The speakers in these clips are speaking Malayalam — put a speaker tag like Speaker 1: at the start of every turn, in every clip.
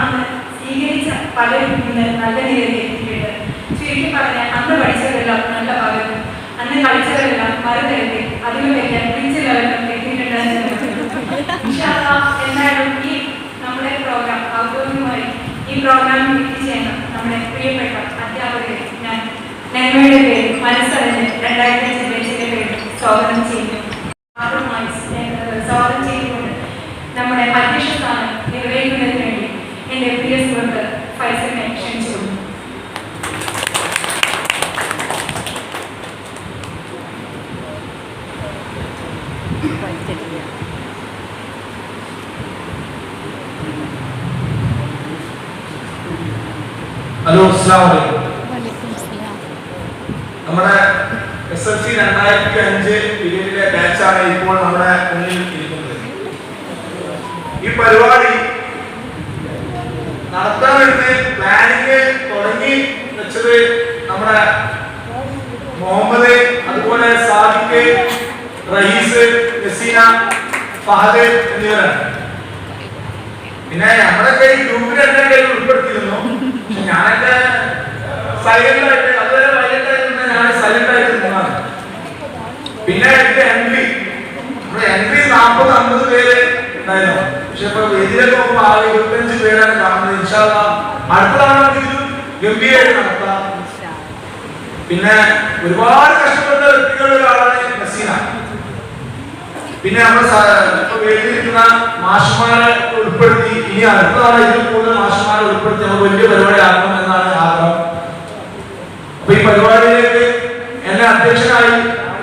Speaker 1: അന്ന് സ്വീകരിച്ച പലരും ഇന്ന് നല്ല നിലയിൽ എത്തിയിട്ടുണ്ട്. ചുരുക്കി പറഞ്ഞാൽ അന്ന് പഠിച്ചതെല്ലാം നല്ല പകരും, അന്ന് കളിച്ചതെല്ലാം മറുതരത്തിൽ അതിലും വയ്ക്കാൻ പിടിച്ച ലെവലിലും എത്തിയിട്ടുണ്ട്. എന്തായാലും ഈ നമ്മുടെ പ്രോഗ്രാം ഔദ്യോഗികമായി ഈ പ്രോഗ്രാമിൽ എത്തിച്ചേർന്ന നമ്മുടെ പ്രിയപ്പെട്ട അധ്യാപകരെ ഞാൻ നന്മയുടെ പേര് മനസ്സറിഞ്ഞ് 2005 ബാച്ചിന്റെ പേര് സ്വാഗതം ചെയ്യുന്നു. സ്വാഗതം ചെയ്തുകൊണ്ട് നമ്മുടെ അധ്യക്ഷ സ്ഥാനം നിർവഹിക്കുന്നതിന് വേണ്ടി എൻ്റെ പ്രിയ സുഹൃത്ത് ഫൈസലിനെ ക്ഷണിച്ചുകൊണ്ടു.
Speaker 2: ഹലോ, അസ്സലാമു അലൈക്കും. നമ്മുടെ SLC 2005 പീരീഡിലെ ബാച്ചാണ് ഇപ്പോൾ നമ്മുടെ മുന്നിൽ ഇരിക്കുന്നത്. ഈ പരിപാടി നടത്താൻ വേണ്ടി പ്ലാനിങ് തുടങ്ങി വെച്ചത് നമ്മുടെ മുഹമ്മദ്, അതുപോലെ സാദിഖ്, റഹീസ്, നസീന, ഫഹദ് എന്നിവരാണ്. പിന്നെ നമ്മളൊക്കെ ഈ ഗ്രൂപ്പിൽ എന്റെ കയ്യിൽ ഉൾപ്പെടുത്തിയിരുന്നു. ഞാനൊക്കെ സൈലന്റ് ആയിട്ട്, അതുവരെ വൈലന്റ് ആയിട്ട് ഞാൻ സൈലന്റ് ആയിട്ട് നിന്നാണ്. പിന്നെ എന്റെ എൻട്രി, നമ്മുടെ എൻട്രി 40-50 പേര് ഉണ്ടായിരുന്നു. പക്ഷെ ഇപ്പൊ വേദിയിലൊക്കെ നോക്കുമ്പോൾ 25 പേരാണ് കാണുന്നത്. ഇൻഷാ അല്ലാഹ് അടുത്ത തവണ ഇത് ഗംഭീരമായിട്ട് നടത്താം. പിന്നെ ഒരുപാട് കഷ്ടപ്പെട്ട വ്യക്തികളുടെ ഒരാളാണ് നസീന. പിന്നെ നമ്മൾ ഇപ്പൊ വേദിയിരിക്കുന്ന മാഷുമാരെ ഉൾപ്പെടുത്തി ഇനി അടുത്ത തവണ ഇതിൽ കൂടുതൽ മാഷുമാരെ ഉൾപ്പെടുത്തി നമ്മൾ വലിയ പരിപാടി ആക്കണം എന്നാണ് ആഗ്രഹം. അപ്പൊ ഈ പരിപാടിയിലേക്ക് എന്നെ അധ്യക്ഷനായി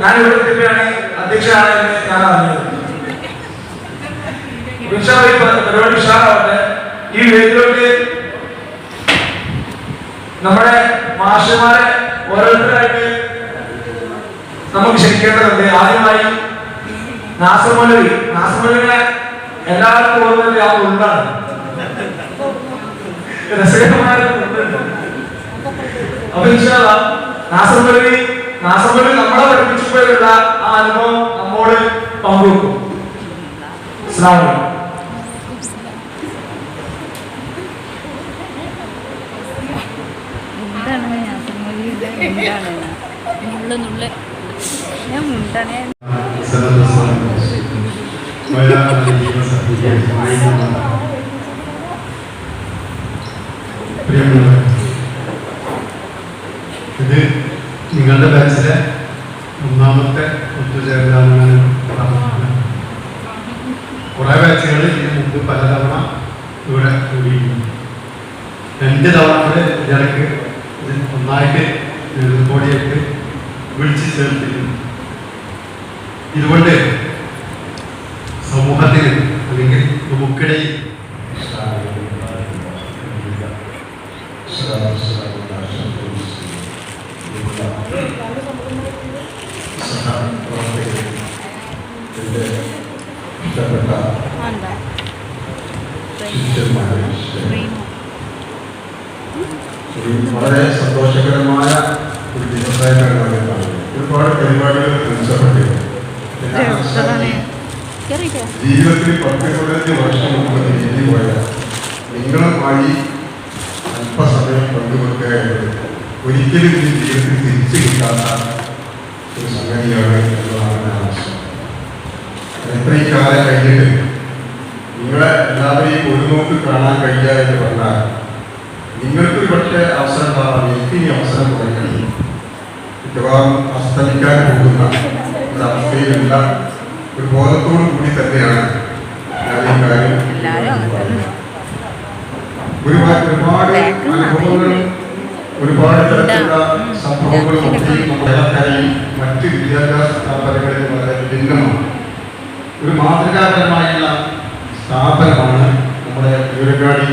Speaker 2: ഞാൻ ഇവിടെ എത്തിയപ്പോഴാണ് അധ്യക്ഷനാണ് എന്ന് ഞാൻ അറിഞ്ഞത്. പരിപാടി ഉഷാറാവട്ടെ. ഈ വേദിയിലോട്ട് നമ്മുടെ മാഷുമാരെ ഓരോരുത്തരായിട്ട് നമുക്ക് ക്ഷണിക്കേണ്ടതുണ്ട്. ആദ്യമായി നാസർ മൗലവിനെ എല്ലാവർക്കും ഓർമ്മ ആ ഉണ്ടാണ് രസകരമായ. അപ്പൊ ഇൻഷാ അല്ലാഹ് നാസർ മൗലവി നമ്മളെ പഠിപ്പിച്ചപ്പോഴുള്ള ആ അനുഭവം നമ്മോട് പങ്കുവെക്കും. അസ്സലാമു അലൈക്കും.
Speaker 3: ഇത് നിങ്ങളുടെ ബാച്ചിലെ ഒന്നാമത്തെ ഒത്തുചേരലാണ്. കുറെ ബാച്ചുകൾ ഇതിന് മുമ്പ് പലതവണ ഇവിടെ കൂടിയിരുന്നു. 2 തവണ ഇതിടയ്ക്ക് ഇത് ഒന്നായിട്ട് നേതൃത്വത്തോടെയൊക്കെ വിളിച്ചു ചേർത്തിരുന്നു. ഇതുകൊണ്ട് സമൂഹത്തിന് അല്ലെങ്കിൽ നമുക്കിടയിൽ
Speaker 2: വളരെ സന്തോഷകരമായ ഒരു ദിവസമായിട്ടാണ് ഒരുപാട് പരിപാടികൾ മെച്ചപ്പെട്ടിരുന്നു. ജീവിതത്തിൽ 10-15 വർഷം മുമ്പ് നീതി പോയ നിങ്ങളുമായി അല്പസമയം പങ്കുവെക്കുക എന്നത് ഒരിക്കലും ഈ ജീവിതത്തിൽ തിരിച്ചു കിട്ടാത്ത ഒരു സംഗതിയാണ് എന്നതാണ് ഞാൻ ആവശ്യം. എത്രയും കാലം കഴിഞ്ഞിട്ട് നിങ്ങളെ എല്ലാവരെയും ഒരു നോക്ക് കാണാൻ കഴിയുക എന്ന് പറഞ്ഞാൽ നിങ്ങൾക്കൊരു പക്ഷേ അവസരം കാണാൻ എനിക്കിനി അവസരം കുറയ്ക്കണം. മിക്കവാറും അസ്തമിക്കാൻ പോകുന്ന ഒരവസ്ഥയിലുള്ള ഒരു ബോധത്തോടു കൂടി തന്നെയാണ് ഞാൻ ഈ കാര്യം. ഒരുപാട് അനുഭവങ്ങൾ, ഒരുപാട് തരത്തിലുള്ള സംഭവങ്ങളും കേരളക്കരയിൽ മറ്റ് വിദ്യാഭ്യാസ സ്ഥാപനങ്ങളിൽ വളരെ ഭിന്നമാണ്. ഒരു മാതൃകാപരമായുള്ള സ്ഥാപനമാണ് നമ്മുടെ യൂരങ്ങാടി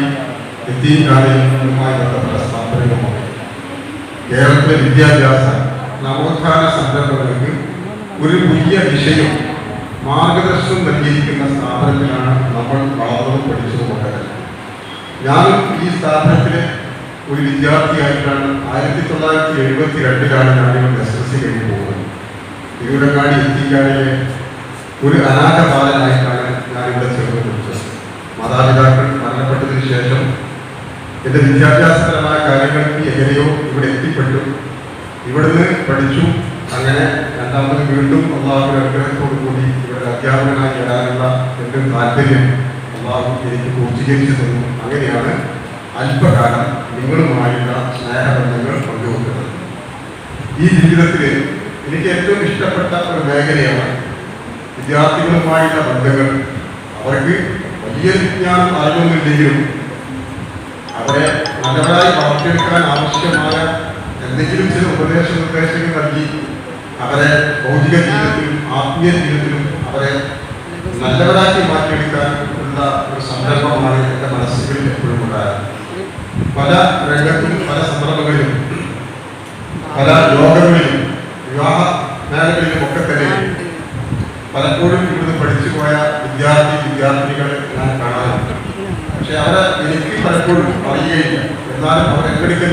Speaker 2: യതീംഖാനയുമായി ബന്ധപ്പെട്ട സ്ഥാപനങ്ങളുമാണ്. കേരളത്തിലെ വിദ്യാഭ്യാസ നവോത്ഥാന സംരംഭങ്ങൾക്ക് ഒരു പുതിയ വിഷയം മാർഗദർശനം നൽകിയിരിക്കുന്ന സ്ഥാപനത്തിലാണ് നമ്മൾ വളർന്നതും പഠിച്ചതുമൊക്കെ. ഞാനും ഈ സ്ഥാപനത്തിലെ ഒരു വിദ്യാർത്ഥിയായിട്ടാണ് 1972 ഞാനിവിടെ SLC കഴിഞ്ഞ് പോകുന്നത്. യൂരങ്ങാടി യതീംഖാനയിലെ ഒരു അനാഥ ബാലനായിട്ടാണ് ഞാനിവിടെ ചേർന്ന് പഠിച്ചത്. മാതാപിതാക്കൾ മരണപ്പെട്ടതിന് ശേഷം
Speaker 3: എൻ്റെ വിദ്യാഭ്യാസപരമായ കാര്യങ്ങൾക്ക് എങ്ങനെയോ ഇവിടെ എത്തിപ്പെട്ടു, ഇവിടുന്ന് പഠിച്ചു. അങ്ങനെ രണ്ടാമത് വീണ്ടും അള്ളാഹുവിന്റെ അനുഗ്രഹത്തോടു കൂടി ഇവിടെ അധ്യാപകനായി വരാനുള്ള എൻ്റെ താല്പര്യം അള്ളാഹു എനിക്ക് പൂർത്തീകരിച്ചു തന്നു. അങ്ങനെയാണ് അല്പകാലം നിങ്ങളുമായുള്ള സ്നേഹബന്ധങ്ങൾ പങ്കുവെക്കുന്നത്. ഈ ജീവിതത്തിൽ എനിക്ക് ഏറ്റവും ഇഷ്ടപ്പെട്ട ഒരു മേഖലയാണ് വിദ്യാർത്ഥികളുമായുള്ള ബന്ധങ്ങൾ. അവർക്ക് വലിയ വിജ്ഞാനം അറിവൊന്നുമില്ലെങ്കിലും അവരെ നല്ലവരായി വളർത്തിയെടുക്കാൻ ആവശ്യമായ എന്തെങ്കിലും ചില ഉപദേശ നിർദ്ദേശങ്ങൾ നൽകി അവരെ ഭൗതിക ജീവിതത്തിലും ആത്മീയ ജീവിതത്തിലും അവരെ നല്ലവരാക്കി മാറ്റിയെടുക്കാൻ ഉള്ള ഒരു സംരംഭമാണ് എൻ്റെ മനസ്സുകളിൽ എപ്പോഴും ഉണ്ടായത്. പല രംഗത്തും പല സന്ദർഭങ്ങളിലും പല യോഗങ്ങളിലും വിവാഹ മേഖലകളിലും ഒക്കെ തന്നെ പലപ്പോഴും ഇവിടുന്ന് പഠിച്ചു പോയ വിദ്യാർത്ഥിനികളെ ഞാൻ കാണാറുണ്ട്. പക്ഷെ അവരെ എനിക്ക് പലപ്പോഴും അറിയുകയില്ല. എന്നാലും അവർ എങ്ങനെയൊക്കെ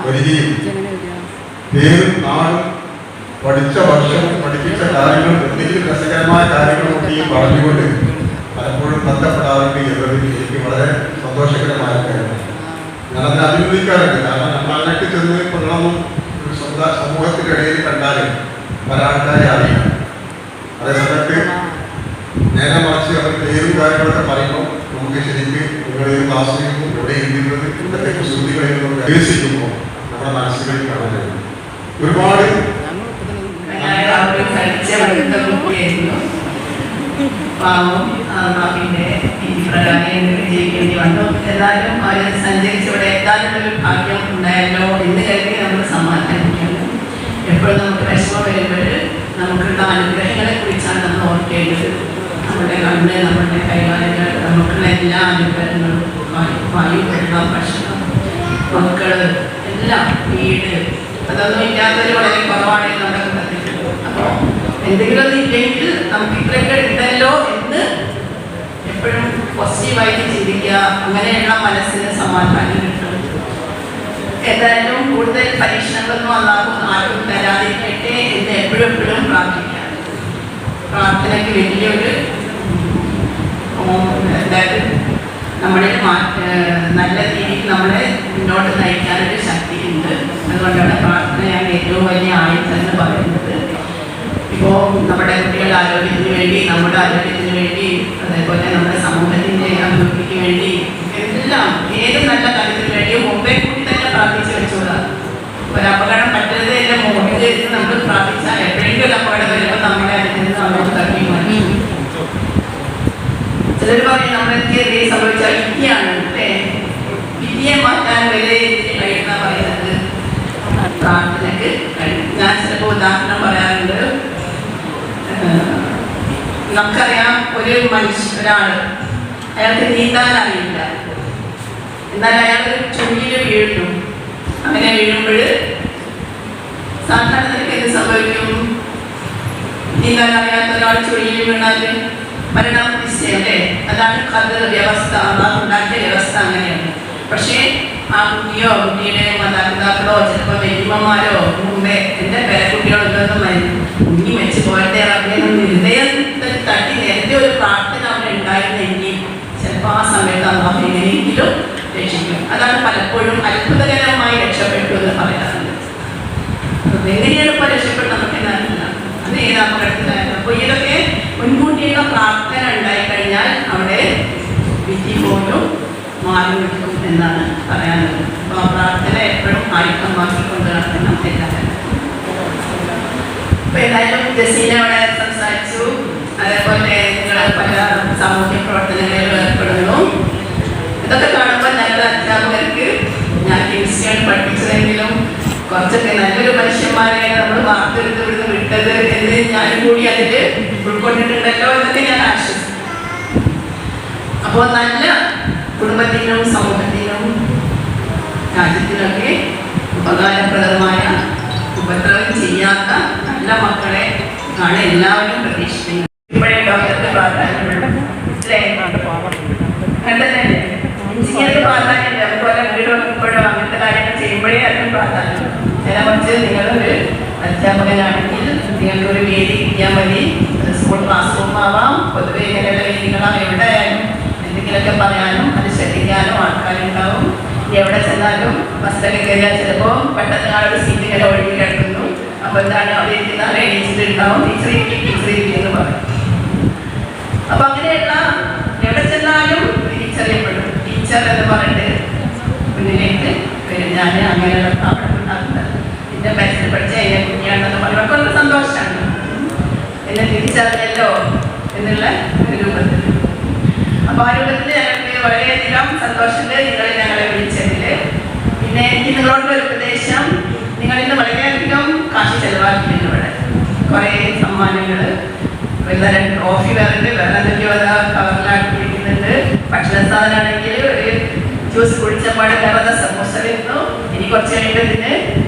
Speaker 3: വരികയും പേരും നാടും പഠിച്ച വർഷവും പഠിപ്പിച്ച കാര്യങ്ങളും എന്തെങ്കിലും രസകരമായ കാര്യങ്ങളൊക്കെയും പറഞ്ഞുകൊണ്ട് പലപ്പോഴും ബന്ധപ്പെടാറുണ്ട് എന്നത് എനിക്ക് വളരെ സന്തോഷകരമായ കാര്യമാണ്. ഞാനതിനെ അഭിനന്ദിക്കാറുണ്ട്. കാരണം നമ്മൾ അതിനൊക്കെ ചെന്ന് കൊള്ളണം ഒരു സമൂഹത്തിനിടയിൽ കണ്ടാൽ പല ആൾക്കാരെ അറിയാം. അതേ സമയത്ത് നേരെ മറിച്ച് അവർ പേരും കാര്യങ്ങളൊക്കെ പറയുമ്പോൾ നമുക്ക് ശരിക്ക് നിങ്ങളുടെ ക്ലാസ്സിൽ നിന്നും ഇവിടെ എഴുതുന്നത് ഇന്നത്തെ കുസൃതികളിൽ നിന്നും അഭ്യസിക്കുമ്പോൾ നമ്മുടെ മനസ്സുകളിൽ കാണാൻ കഴിയും. ഒരുപാട്
Speaker 4: പാവം പിന്നെ പ്രകാരം വിജയിക്കേണ്ടി വന്നു. എന്നാലും അവർ സഞ്ചരിച്ച് ഇവിടെ എത്താനുള്ളൊരു ഭാഗ്യം ഉണ്ടായല്ലോ എന്ന് കരുതി നമ്മൾ സമാധാനിക്കുന്നു. എപ്പോഴും നമുക്ക് വിഷമം വരുമ്പോൾ നമുക്കുള്ള അനുഗ്രഹങ്ങളെ കുറിച്ചാണ് നമ്മൾ ഓർക്കേണ്ടത്. നമ്മുടെ കണ്ണ്, നമ്മുടെ കൈകാലുകൾ, നമുക്കുള്ള എല്ലാ അനുഗ്രഹങ്ങളും, വായു, വെള്ളം, ഭക്ഷണം, മക്കള്, എല്ലാം, വീട്, അതൊന്നും ഇല്ലാത്തവർ വളരെ കുറവാണ് നമ്മുടെ കൂട്ടത്തിൽ. അപ്പോൾ എന്തെങ്കിലും ഇല്ലെങ്കിൽ നമുക്ക് ഇത്രയൊക്കെ ഉണ്ടല്ലോ എന്ന് എപ്പോഴും പോസിറ്റീവായിട്ട് ചിന്തിക്കുക. അങ്ങനെയുള്ള മനസ്സിന് സമാധാനം കിട്ടും. എന്തായാലും കൂടുതൽ പരീക്ഷണങ്ങളൊന്നും അല്ലാതെ ആരും തരാതിരിക്കട്ടെ എന്ന് എപ്പോഴും പ്രാർത്ഥിക്കാം. പ്രാർത്ഥനയ്ക്ക് വലിയൊരു അതായത് നമ്മളെ നല്ല രീതിയിൽ നമ്മളെ മുന്നോട്ട് നയിക്കാനൊരു ശക്തിയുണ്ട്. അതുകൊണ്ടാണ് പ്രാർത്ഥനയാണ് ഏറ്റവും വലിയ ആയുധം എന്ന് പറയുന്നത്. ഇപ്പോൾ നമ്മുടെ കുട്ടികളുടെ ആരോഗ്യത്തിന് വേണ്ടി, നമ്മുടെ ആരോഗ്യത്തിന് വേണ്ടി, അതേപോലെ നമ്മുടെ സമൂഹത്തിൻ്റെ അഭിവൃദ്ധിക്ക് വേണ്ടി, എല്ലാം ഏത് നല്ല കാര്യത്തിന് വേണ്ടിയും മുമ്പേ കൂടി തന്നെ പ്രാർത്ഥിച്ചു വെച്ചോളാം. ഒരു അപകടം പറ്റരുത് എൻ്റെ മുമ്പിൽ നമ്മൾ പ്രാർത്ഥിച്ചാൽ എപ്പോഴെങ്കിലും ഒരു അപകടം വരുമ്പോൾ നമ്മളെ അതിൽ നിന്ന് നമ്മൾ തട്ടി മാറ്റി. ചിലർ പറയും നമ്മളെന്ത് സംഭവിച്ചാൽ വിദ്യയാണ് അല്ലേ, വിദ്യയെ മാറ്റാൻ വരെ കഴിയുന്ന പറയുന്നത് പ്രാർത്ഥനക്ക് കഴിയും. ഞാൻ ചിലപ്പോൾ ഉദാഹരണം പറയാറുണ്ട്. നമുക്കറിയാം ഒരാൾ അയാൾക്ക് നീന്താൻ അറിയില്ല, എന്നാൽ അയാൾ ചുഴിയിൽ വീഴുന്നു. അങ്ങനെ വീഴുമ്പോൾ സാധാരണ നിനക്ക് എന്ത് സംഭവിക്കും? നീന്താൻ അറിയാത്ത ഒരാൾ ചുഴിയിൽ വീണാൽ മരണം നിശ്ചയം അല്ലേ? അതാണ് ഖദർ വ്യവസ്ഥ, അള്ളാഹു ഉണ്ടാക്കിയ വ്യവസ്ഥ അങ്ങനെയാണ്. പക്ഷേ ആ കുട്ടിയോ കുട്ടിയുടെ മാതാപിതാക്കളോ ചിലപ്പോൾ വലിയമ്മമാരോ മുമ്പേ എൻ്റെ പേരക്കുട്ടികളൊന്നും മുങ്ങി വെച്ച് പോയത്തെ ഹൃദയത്തിൽ തട്ടി നേരത്തെ ഒരു പ്രാർത്ഥന അവിടെ ഉണ്ടായിരുന്നെങ്കിൽ ചിലപ്പോൾ ആ സമയത്ത് അള്ളാഹു എങ്ങനെയെങ്കിലും രക്ഷിക്കും. അതാണ് പലപ്പോഴും അത്ഭുതകരമായി രക്ഷപ്പെട്ടു എന്ന് പറയാറുണ്ട്. എങ്ങനെയാണ് ഇപ്പോൾ രക്ഷപ്പെട്ടു നമുക്ക് എന്നറിയില്ല. അത് ഏത് അപകടത്തിലായിരുന്നു. അപ്പോൾ ഇതൊക്കെ മുൻകൂട്ടിയുള്ള പ്രാർത്ഥന ഉണ്ടായിക്കഴിഞ്ഞാൽ അവിടെ വിധി പോലും മാറി നിൽക്കും എന്നാണ് പറയാനുള്ളത്. അപ്പോൾ ആ പ്രാർത്ഥന എപ്പോഴും ആയുധമാക്കിക്കൊണ്ട് നടക്കണം എല്ലാവരും. അപ്പോൾ ഏതായാലും ജസീന അവിടെ സംസാരിച്ചു. അതേപോലെ നിങ്ങൾ പല സാമൂഹ്യ പ്രവർത്തനങ്ങളിൽ ഏർപ്പെടുന്നു. ഇതൊക്കെ കാണുമ്പോൾ ഞങ്ങളുടെ അധ്യാപകർക്ക് ഞാൻ ക്രിസ്ത്യൻ പഠിപ്പിച്ചതെങ്കിലും കുറച്ചൊക്കെ നല്ലൊരു മനുഷ്യന്മാരെ നമ്മൾ വാർത്തെടുത്ത് ഇവിടുന്ന് വിട്ടത് എന്ന് ഞാനും കൂടി അതിൽ ഉൾക്കൊണ്ടിട്ടുണ്ടല്ലോ എന്നൊക്കെ ഞാൻ ആശ്വസിച്ചു. അപ്പോൾ നല്ല കുടുംബത്തിനും സമൂഹത്തിനും രാജ്യത്തിനൊക്കെ ഉപകാരപ്രദമായ, ഉപദ്രവം ചെയ്യാത്ത നല്ല മക്കളെ ആണ് എല്ലാവരും പ്രതീക്ഷിക്കുന്നത്. ഇപ്പോഴേ ഡോക്ടർക്ക് പ്രാധാന്യമുണ്ട് അല്ലേ? കണ്ടല്ലേ എഞ്ചിനീയർക്ക് പ്രാധാന്യമില്ല. അതുപോലെ വീട് വെക്കുമ്പോഴോ അങ്ങനത്തെ കാര്യങ്ങൾ ചെയ്യുമ്പോഴേ അതിന് പ്രാധാന്യം. ചില മറിച്ച് നിങ്ങളൊരു അധ്യാപകനാണെങ്കിൽ നിങ്ങൾക്കൊരു വേദി കിട്ടിയാൽ മതി. സ്കൂൾ ക്ലാസ് റൂം ആവാം, പൊതുവെ ഇങ്ങനെയുള്ള വേദികളാം, എവിടെയായാലും എന്തെങ്കിലുമൊക്കെ പറയാനും അത് ശ്രദ്ധിക്കാനും ആൾക്കാരുണ്ടാവും. ഉണ്ടാവും. ബസ്സിലൊക്കെ കയറിയാൽ ചിലപ്പോൾ പെട്ടെന്ന് ആളുടെ സീറ്റ് ഇങ്ങനെ ഒഴുകി കിടക്കുന്നു. അപ്പോൾ എന്താണ് അവിടെ ഇരിക്കുന്ന ആളെ എണീച്ചിട്ടുണ്ടാവും, ടീച്ചർ ഇരിക്കുന്നു പറയും. അപ്പൊ അങ്ങനെയുള്ള എവിടെ ചെന്നാലും തിരിച്ചറിയപ്പെടും. ടീച്ചർ എന്ന് പറഞ്ഞിട്ട് മുന്നിലേക്ക് വരും. ഞാൻ അങ്ങനെയുള്ള അവിടെ ഉണ്ടാക്കുന്നത് എന്റെ ബാച്ചിൽ പഠിച്ച എന്നെ കുട്ടിയാണെന്ന് പറയുമ്പോൾ വളരെ സന്തോഷമാണ്. എന്നെ തിരിച്ചറിഞ്ഞല്ലോ എന്നുള്ള ഒരു രൂപത്തിൽ. അപ്പൊ ആ രൂപത്തിൽ ഞങ്ങൾക്ക് വളരെയധികം സന്തോഷമുണ്ട് നിങ്ങൾ ഞങ്ങളെ വിളിച്ചതില്. പിന്നെ എനിക്ക് നിങ്ങളോടുള്ള ഒരു ഉപദേശം, നിങ്ങൾ ഇന്ന് വളരെയധികം കാശ് ചെലവാക്കിയിട്ടുണ്ട്. ഇവിടെ കുറെ സമ്മാനങ്ങള്, വേറെ ട്രോഫി വേറുണ്ട്, വേറെ എന്തൊക്കെയോ കവറിലാക്കി പിടിക്കുന്നുണ്ട്. ഭക്ഷണ സാധനമാണെങ്കിൽ ഒരു ജ്യൂസ് കുടിച്ചപ്പാട് കറന്ന സമോസ വരുന്നു. ഇനി കുറച്ച് കഴിയുമ്പോൾ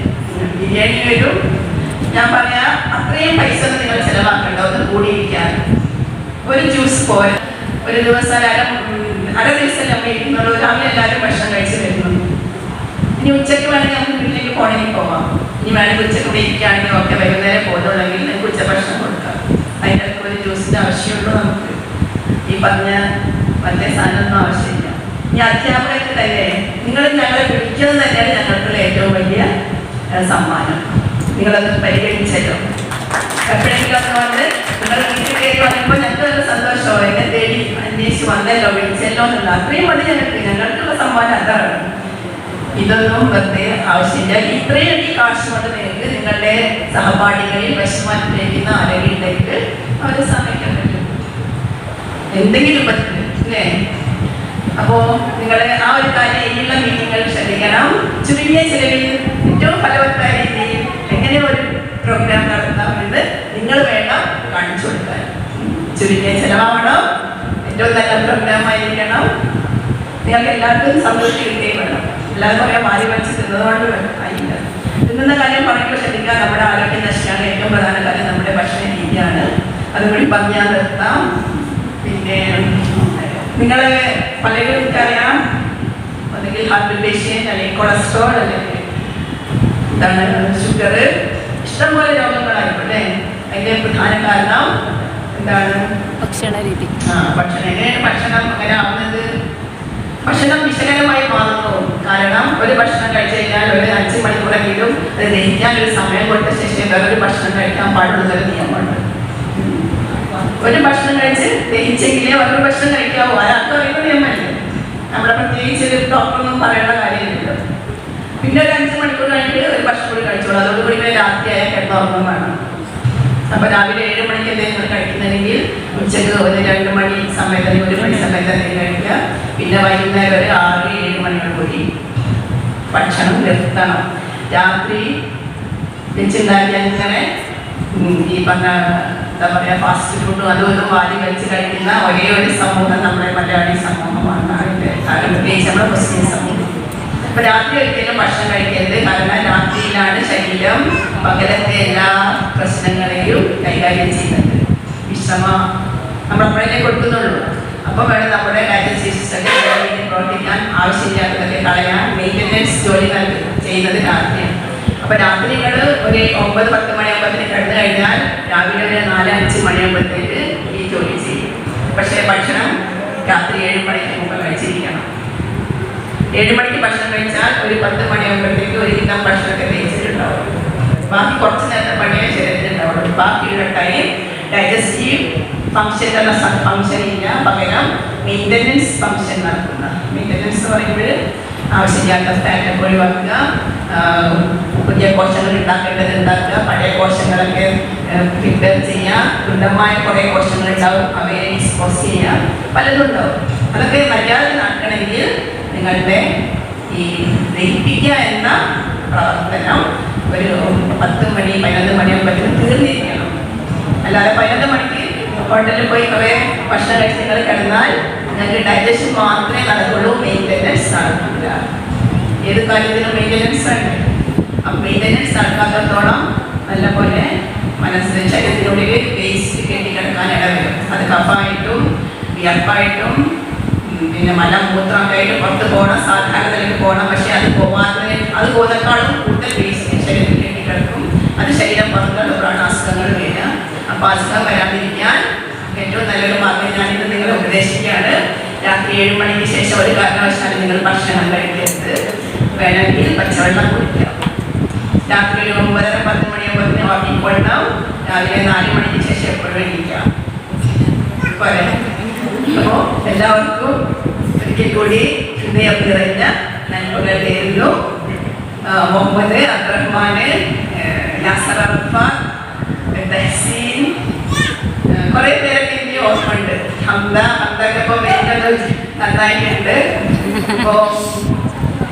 Speaker 4: ബിരിയാണി വരും. ഞാൻ പറയാ അത്രയും പൈസ ഒന്നും നിങ്ങൾ ചെലവാക്കണ്ട, ഒന്ന് കൂടിയിരിക്കാൻ. ഒരു ജ്യൂസ് പോലെ ഒരു ദിവസം അര ദിവസം നമ്മൾ ഇരിക്കുന്നുള്ളൂ. രാവിലെ എല്ലാവരും ഭക്ഷണം കഴിച്ച് വരുന്നു. ഇനി ഉച്ചയ്ക്ക് വേണമെങ്കിൽ നമുക്ക് വീട്ടിലേക്ക് പോകണമെങ്കിൽ പോവാം. ഇനി വേണമെങ്കിൽ ഉച്ചയ്ക്ക് ഇവിടെ ഇരിക്കുകയാണെങ്കിൽ ഒക്കെ വൈകുന്നേരം പോകുന്നുണ്ടെങ്കിൽ നിങ്ങൾക്ക് ഉച്ച ഭക്ഷണം കൊടുക്കാം. അതിനൊക്കെ ഒരു ജ്യൂസിൻ്റെ ആവശ്യമുള്ളൂ. നമുക്ക് ഈ പറഞ്ഞ മറ്റേ സാധനമൊന്നും ആവശ്യമില്ല. ഈ അധ്യാപകർക്ക് തന്നെ നിങ്ങൾ ഞങ്ങളെ വിളിക്കുന്നത് തന്നെയാണ് ഞങ്ങൾക്കുള്ള ഏറ്റവും വലിയ സമ്മാനം. നിങ്ങളത് പരിഗണിച്ചല്ലോ. എപ്പോഴെങ്കിലും അത് വന്ന് നിങ്ങൾ വീട്ടിൽ കയറി വന്നപ്പോൾ ഞങ്ങൾക്ക് നല്ല സന്തോഷമോ, എന്നെ തേടി അന്വേഷിച്ച് വന്നല്ലോ, വിളിച്ചല്ലോ എന്നുള്ള അത്രയും മതി ഞങ്ങൾക്കുള്ള സമ്മാനം അതാണ്. ഇതൊന്നും വെറുതെ ആവശ്യമില്ല. ഇത്രയും ഈ കാശ് കൊണ്ട് നിങ്ങൾക്ക് നിങ്ങളുടെ സഹപാഠികളിൽ വിഷമത്തിലേക്കുന്ന ആരെങ്കിലേക്ക് അവരെ സഹായിക്കാൻ പറ്റും എന്തെങ്കിലും പറ്റില്ല അല്ലേ? അപ്പോ നിങ്ങളെ ആ ഒരു കാര്യം ഇനിയുള്ള മീറ്റിങ്ങുകൾ ശ്രദ്ധിക്കണം. ചുരുങ്ങിയ ചിലവിൽ ഏറ്റവും ഫലവത്തായ രീതിയിൽ എങ്ങനെ ഒരു പ്രോഗ്രാം നടത്താം എന്ന് നിങ്ങൾ വേണം കാണിച്ചു കൊടുക്കാൻ. ചുരുങ്ങിയ ചിലവാവണം, ഏറ്റവും നല്ല പ്രോഗ്രാം ആയിരിക്കണം. നിങ്ങൾക്ക് എല്ലാവർക്കും സന്തോഷം കിട്ടുകയും വേണം. എല്ലാവരും പറയാൻ മാറി വലിച്ച് തിന്നതുകൊണ്ട് ആയില്ല. തിന്നുന്ന കാര്യം പറയുമ്പോൾ ശ്രദ്ധിക്കാൻ നമ്മുടെ ആരോഗ്യം നശിക്കാനുള്ള ഏറ്റവും പ്രധാന കാര്യം നമ്മുടെ ഭക്ഷണ രീതിയാണ്. അതുകൂടി പറഞ്ഞാൽ നിർത്താം. പിന്നെ നിങ്ങളെ പലരും അറിയാം, അല്ലെങ്കിൽ ഹാർട്ട് പേഷ്യൻ്റ്, അല്ലെങ്കിൽ കൊളസ്ട്രോൾ, അല്ലെങ്കിൽ എന്താണ് ഷുഗർ, ഇഷ്ടംപോലെ രോഗങ്ങളായിക്കോട്ടെ. അതിൻ്റെ പ്രധാന കാരണം എന്താണ്? ഭക്ഷണ രീതി. എങ്ങനെയാണ് ഭക്ഷണം അങ്ങനെ ആവുന്നത്? ഭക്ഷണം വിശകലമായി മാറുന്നു. കാരണം ഒരു ഭക്ഷണം കഴിച്ചു കഴിഞ്ഞാൽ ഒരു 5 മണിക്കൂറെങ്കിലും അത് ദഹിക്കാൻ ഒരു സമയം കൊടുത്ത ശേഷം വേറൊരു ഭക്ഷണം കഴിക്കാൻ പാടുള്ളൊരു നിയമമുണ്ട്. ഒരു ഭക്ഷണം കഴിച്ച് ദഹിച്ചെങ്കിലേ വേറൊരു ഭക്ഷണം കഴിക്കാവൂ. ആർക്കും അറിയുന്ന നിയമമല്ലേ? നമ്മുടെ പ്രത്യേകിച്ച് ഒരു ഡോക്ടറൊന്നും പറയേണ്ട കാര്യമില്ലല്ലോ. പിന്നെ ഒരു 5 മണിക്കൂർ കഴിഞ്ഞിട്ട് ഒരു ഭക്ഷണം കൂടി കഴിച്ചോളൂ. അതോടുകൂടി ഇങ്ങനെ രാത്രിയായാൽ കിടന്നുറങ്ങും വേണം. അപ്പൊ രാവിലെ 7 മണിക്ക് എന്തെങ്കിലും കഴിക്കുന്നുണ്ടെങ്കിൽ ഉച്ചക്ക് ഒരു 2 മണി സമയത്ത്, 1 മണി സമയത്ത് എന്തെങ്കിലും കഴിക്കുക. പിന്നെ വൈകുന്നേരം ഒരു 6-7 മണിയോട് കൂടി ഭക്ഷണം നിർത്തണം. രാത്രി വെച്ചുണ്ടാക്കി അങ്ങനെ ഈ പറഞ്ഞ എന്താ പറയുക ഫാസ്റ്റ് ഫുഡും അതും ഇതും വാരി വെച്ച് കഴിക്കുന്ന ഒരേ ഒരു സമൂഹം നമ്മുടെ മലയാളി സമൂഹമാണ്. അതിൻ്റെ പ്രത്യേകിച്ച് നമ്മുടെ മുസ്ലിം സമൂഹം. അപ്പൊ രാത്രി ഒരിക്കലും ഭക്ഷണം കഴിക്കരുത്. കാരണം രാത്രിയിലാണ് ശരീരം പകലത്തെ എല്ലാ പ്രശ്നങ്ങളെയും കൈകാര്യം ചെയ്യുന്നത്. വിശ്രമം നമ്മൾ അപ്പോഴേ കൊടുക്കുന്നുള്ളൂ. അപ്പോൾ വേണം നമ്മുടെ ഡൈജസ്റ്റീവ് സിസ്റ്റത്തെ പ്രവർത്തിക്കാൻ ആവശ്യമില്ലാത്തതൊക്കെ കളയാൻ. മെയിൻ്റനൻസ് ജോലി ചെയ്യുന്നത് രാത്രിയാണ്. അപ്പൊ രാത്രി നിങ്ങൾ ഒരു 9-10 മണിയാകുമ്പോഴത്തേന് കിടന്നു കഴിഞ്ഞാൽ രാവിലെ ഒരു 4-5 മണിയാകുമ്പോഴത്തേക്ക് ഈ ജോലി ചെയ്യും. പക്ഷേ ഭക്ഷണം രാത്രി 7 മണിക്ക് മുമ്പ് കഴിച്ചിരിക്കണം. 7 മണിക്ക് ഭക്ഷണം കഴിച്ചാൽ ഒരു 10 മണിയാകുമ്പോഴത്തേക്ക് ഒരു വിധം ഭക്ഷണമൊക്കെ കഴിച്ചിട്ടുണ്ടാവും. ബാക്കി കുറച്ച് നേരത്തെ പണിയേ ശരീരത്തിലുണ്ടാവുള്ളൂ. ബാക്കിയുള്ള ടൈം ഡൈജസ്റ്റീവ് ഫംഗ്ഷൻ ഇല്ല, പകരം മെയിൻ്റനൻസ് ഫംഗ്ഷൻ നടക്കുന്ന. മെയിൻ്റനൻസ് എന്ന് പറയുമ്പോൾ ആവശ്യമില്ലാത്ത ഫാറ്റൊക്കെ ഒഴിവാക്കുക, പുതിയ കോശങ്ങൾ ഉണ്ടാക്കേണ്ടത് ഉണ്ടാക്കുക, പഴയ കോശങ്ങളൊക്കെ ഫിൽറ്റർ ചെയ്യുക, ദൃഢമായ കുറേ കോശങ്ങൾ ഉണ്ടാവും, അവയെ ഡിസ്പോസ് ചെയ്യുക, പലതും ഉണ്ടാവും. അതൊക്കെ മര്യാദ നടക്കണമെങ്കിൽ നിങ്ങളുടെ ഈ ദഹിപ്പിക്കുക എന്ന പ്രവർത്തനം ഒരു 10 മണി 11 മണിയാകുമ്പോഴത്തേക്കും തീർന്നിരിക്കണം. അല്ലാതെ 11 മണിക്ക് ഹോട്ടലിൽ പോയി കുറേ ഭക്ഷണം കഴിച്ച് നിങ്ങൾ കിടന്നാൽ നിങ്ങൾക്ക് ഡൈജഷൻ മാത്രമേ നടക്കുള്ളൂ, മെയിൻ്റനൻസ് നടക്കില്ല. ഏത് കാര്യത്തിനും മെയിൻ്റനൻസ് ഉണ്ട്. അപ്പം മെയിൻ്റനൻസ് നടക്കാത്തത്തോളം നല്ലപോലെ മനസ്സിന് ശരീരത്തിനുള്ളിൽ വേസ്റ്റ് കെട്ടിക്കിടക്കാൻ ഇടവരും. അത് കഫായിട്ടും വിയർപ്പായിട്ടും പിന്നെ മലമൂത്രമൊക്കെ ആയിട്ട് പുറത്ത് പോകണം, സാധാരണത്തിലേക്ക് പോകണം. പക്ഷെ അത് പോകുന്നതിനേക്കാളും കൂടുതൽ വേസ്റ്റ് ശരീരത്തിൽ കെട്ടിക്കിടക്കും. അത് ശരീരം പുറത്തുള്ളവരാണ് അസുഖങ്ങൾ വരിക. അപ്പോൾ അസുഖം വരാതിരിക്കാൻ ഏറ്റവും നല്ലൊരു മാർഗ്ഗം ഞാനിത് നിങ്ങളെ ഉപദേശിക്കുകയാണ്. രാത്രി 7 മണിക്ക് ശേഷം ഒരു കാരണവശാലും നിങ്ങൾ ഭക്ഷണം കഴിക്കരുത്. വേണമെങ്കിൽ പച്ചവെള്ളം കുടിക്കാം. രാത്രി ഒരു 9:10 മണിയാകുമ്പോൾ ഉറങ്ങിക്കൊണ്ടാവും. രാവിലെ 4 മണിക്ക് ശേഷം എപ്പോഴും എണീക്കാം. പറയാം. അപ്പോൾ എല്ലാവർക്കും ഒരിക്കൽ കൂടി ഹൃദയം നിറഞ്ഞ നന്മകൾ നേരുന്നു. മുഹമ്മദ്, അബ്ദുറഹ്മാൻ, യാസർ അറഫാത്ത്, തഹസീൻ, കുറേ പേരൊക്കെ എനിക്ക് ഓർമ്മയുണ്ട്. ഹംദൊക്കെ ഇപ്പോൾ വേണ്ടത് നന്നായിട്ടുണ്ട്. അപ്പോൾ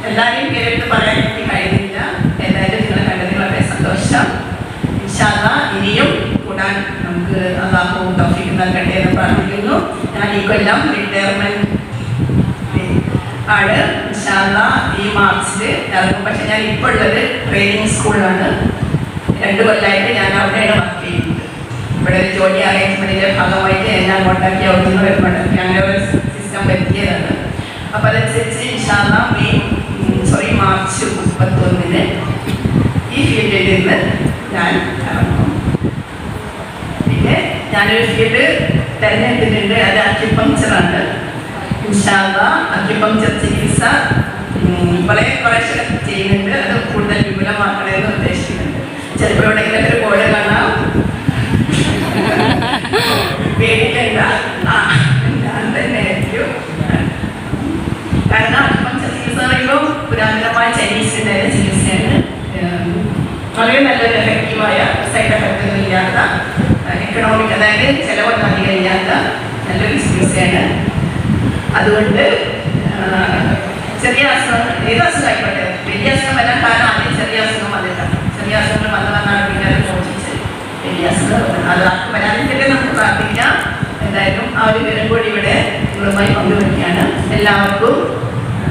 Speaker 4: എല്ലാവരെയും പേരെടുത്ത് പറയാൻ എനിക്ക് കഴിയുന്നില്ല. എന്തായാലും നിങ്ങളെ കണ്ടതിൽ വളരെ സന്തോഷം. ഇൻഷാ അല്ലാഹ് ഇനിയും കൂടാൻ നമുക്ക് അല്ലാഹു തൗഫീഖ് നൽകട്ടെ എന്ന് പ്രാർത്ഥിക്കുന്നു. ഞാൻ ഈ കൊല്ലം റിട്ടയർമെന്റ് ആണ്. ഇൻഷാ അല്ലാഹ് ഈ മാർച്ചിൽ ഇറങ്ങും. പക്ഷെ ഞാൻ ഇപ്പോൾ ഉള്ളത് ട്രെയിനിങ് സ്കൂളിലാണ്. 2 കൊല്ലമായിട്ട് ഞാൻ അവിടെയാണ് വർക്ക് ചെയ്യുന്നത്. ഇവിടെ ഒരു ജോലി അറേഞ്ച്മെന്റിന്റെ ഭാഗമായിട്ട് എന്നെ അങ്ങോട്ടാക്കി അവിടുന്ന് വരുമ്പോഴാക്കി അങ്ങനെ ഒരു സിസ്റ്റം പറ്റിയതാണ്. അപ്പോൾ അതനുസരിച്ച് ഇൻഷാ അല്ലാഹ് മാർച്ച് 31 ഈ ഫീൽഡിൽ നിന്ന് ഞാൻ ഇറങ്ങും. പിന്നെ ഞാനൊരു ഫീൽഡ് തിരഞ്ഞെടുത്തിട്ടുണ്ട്. അത് അക്യുപങ്ചറാണ്. ഇൻഷാ അല്ലാഹ് അക്യുപങ്ചർ ചികിത്സ കുറേശ്ശെ ചെയ്യുന്നുണ്ട്. അത് കൂടുതൽ വിപുലമാക്കണമെന്ന് ഉദ്ദേശിക്കുന്നുണ്ട്. ചിലപ്പോൾ എവിടെയെങ്കിലും ഒരു ബോർഡ് കാണാം. പേടിക്കണ്ട, ഞാൻ തന്നെ ആയിരിക്കും. കാരണം അക്യുപങ്ചർ ചികിത്സ പറയുമ്പോൾ പുരാതനമായ ചൈനീസിൻ്റെ ചികിത്സയാണ്. വളരെ നല്ലൊരു എഫക്റ്റീവായ സൈഡ് എഫക്റ്റുകൾ ഇല്ലാത്ത, എക്കണോമിക്, അതായത് ചിലവൊന്നും അധികം ഇല്ലാത്ത നല്ലൊരു ചികിത്സയാണ്. അതുകൊണ്ട് ചെറിയ അസുഖം, ഏത് അസുഖമായിക്കോട്ടെ, വലിയ അസുഖം വരാൻ കാരണം ആദ്യം ചെറിയ അസുഖം വന്നിട്ടാണ്. ചെറിയ അസുഖങ്ങൾ വന്നാണ് പിന്നെ അത് മോചിച്ച് വലിയ അസുഖം അത് ആർക്ക് വരാതിരിക്കട്ടെ നമുക്ക് പ്രാർത്ഥിക്കാം. എന്തായാലും ആ ഒരു വിവരം കൂടി ഇവിടെ നിങ്ങളുമായി പങ്കുവയ്ക്കുകയാണ്. എല്ലാവർക്കും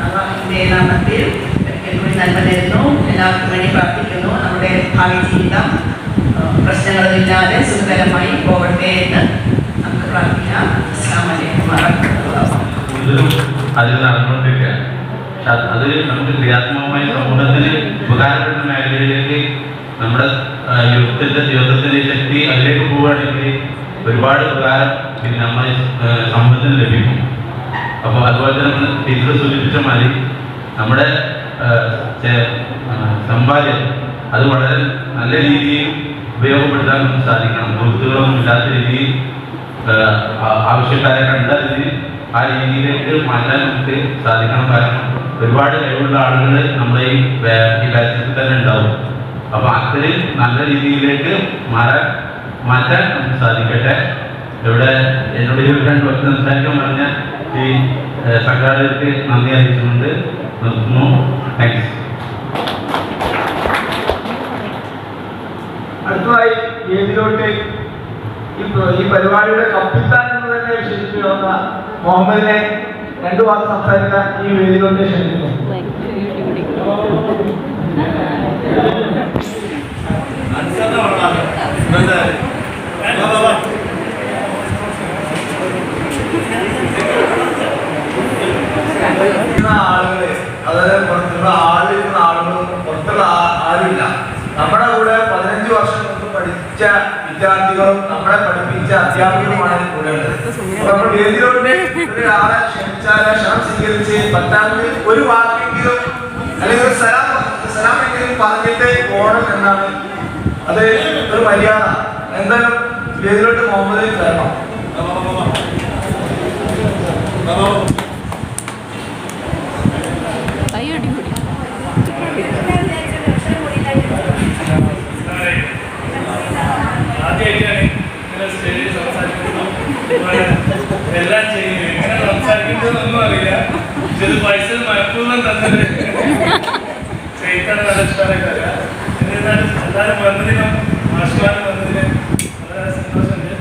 Speaker 4: അല്ലാഹുവിന്റെ നാമത്തിൽ ഒരിക്കൽ കൂടി നന്മ നേരുന്നു. എല്ലാവർക്കും വേണ്ടി പ്രാർത്ഥിക്കുന്നു. നമ്മുടെ ഭാവി ജീവിതം പ്രശ്നങ്ങളില്ലാതെ സുഖകരമായി പോകട്ടെ എന്ന് നമുക്ക് പ്രാർത്ഥിക്കാം. അസ്സലാമു അലൈക്കും വറഹ്മത്തുള്ളാഹി.
Speaker 5: അതിൽ നടന്നുകൊണ്ടിരിക്കുകയാണ്. അത് നമുക്ക് ക്രിയാത്മകമായി സമൂഹത്തിന് ഉപകാരപ്പെടുന്ന മേഖലയിലേക്ക് നമ്മുടെ ജീവിതത്തിന്റെ ശക്തി അതിലേക്ക് പോവുകയാണെങ്കിൽ ഒരുപാട് ഉപകാരം പിന്നെ നമ്മുടെ സമൂഹത്തിന് ലഭിക്കും. അപ്പോൾ അതുപോലെ തന്നെ നമ്മൾ ടീച്ചർ സൂചിപ്പിച്ച മാതിരി നമ്മുടെ സമ്പാദ്യം അത് വളരെ നല്ല രീതിയിൽ ഉപയോഗപ്പെടുത്താൻ നമുക്ക് സാധിക്കണം. വൃത്തികളൊന്നും ഇല്ലാത്ത രീതിയിൽ ആവശ്യക്കാരെ കണ്ട രീതിയിൽ ആ രീതിയിലേക്ക് മാറ്റാൻ നമുക്ക് സാധിക്കണം. കാരണം ഒരുപാട് കഴിവുള്ള ആളുകൾ നമ്മുടെ ഈ ബാച്ചിൽ തന്നെ ഉണ്ടാവും. അപ്പോൾ അത്രയും നല്ല രീതിയിലേക്ക് മാറ്റാൻ നമുക്ക് സാധിക്കട്ടെ. ഇവിടെ എന്നോട് ഈ 2 വർഷം സംസാരിക്കാൻ പറഞ്ഞ ഈ സംഘാടകർക്ക് നന്ദി അറിയിച്ചുകൊണ്ട് നിർത്തുന്നു. താങ്ക്സ്.
Speaker 2: അടുത്തതായി വേദിയിലോട്ട് ഈ പരിപാടിയുടെ കപ്പിത്താൻ എന്ന് തന്നെ വിശേഷിപ്പിക്കുന്ന മുഹമ്മദിനെ 2 വാക്ക് സംസാരിക്കാൻ ഈ വേദിയിലോട്ട് ക്ഷണിക്കുന്നു. ആളുകള്, അതായത് പുറത്തുള്ള ആളിരിക്കുന്ന ആളുകളും പുറത്തുള്ള ആരുമില്ല. നമ്മുടെ കൂടെ 15 വർഷം മുമ്പ് പഠിച്ച വിദ്യാർത്ഥികളും നമ്മളെ പഠിപ്പിച്ച അധ്യാപകരുമാണ് കൂടെ ഉള്ളത്. അപ്പൊ നമ്മൾ വേദിയിലോട്ട് ഒരാളെ ക്ഷണിച്ചാൽ ക്ഷണം സ്വീകരിച്ച് പറ്റാമെങ്കിൽ ഒരു വാക്കെങ്കിലും അല്ലെങ്കിൽ ഒരു സലാമെങ്കിലും പറഞ്ഞിട്ട് പോകണം എന്നാണ്. അത് ഒരു മര്യാദ. എന്തായാലും വേദിയിലോട്ട് മുഹമ്മദ് കയറണം.
Speaker 6: എല്ലാം ചെയ്യുന്നത് എങ്ങനെ സംസാരിക്കുന്നതൊന്നും അറിയില്ല. പക്ഷെ ഇത് പൈസ മലപ്പൂർവ്വം തന്നത് ചെയ്താണ് നല്ല ഇഷ്ടമായിട്ട് അറിയാം. എന്നിരുന്നാലും എല്ലാവരും വന്നതിനും മാഷ്മാരും വന്നതിന് വളരെ സന്തോഷമുണ്ട്.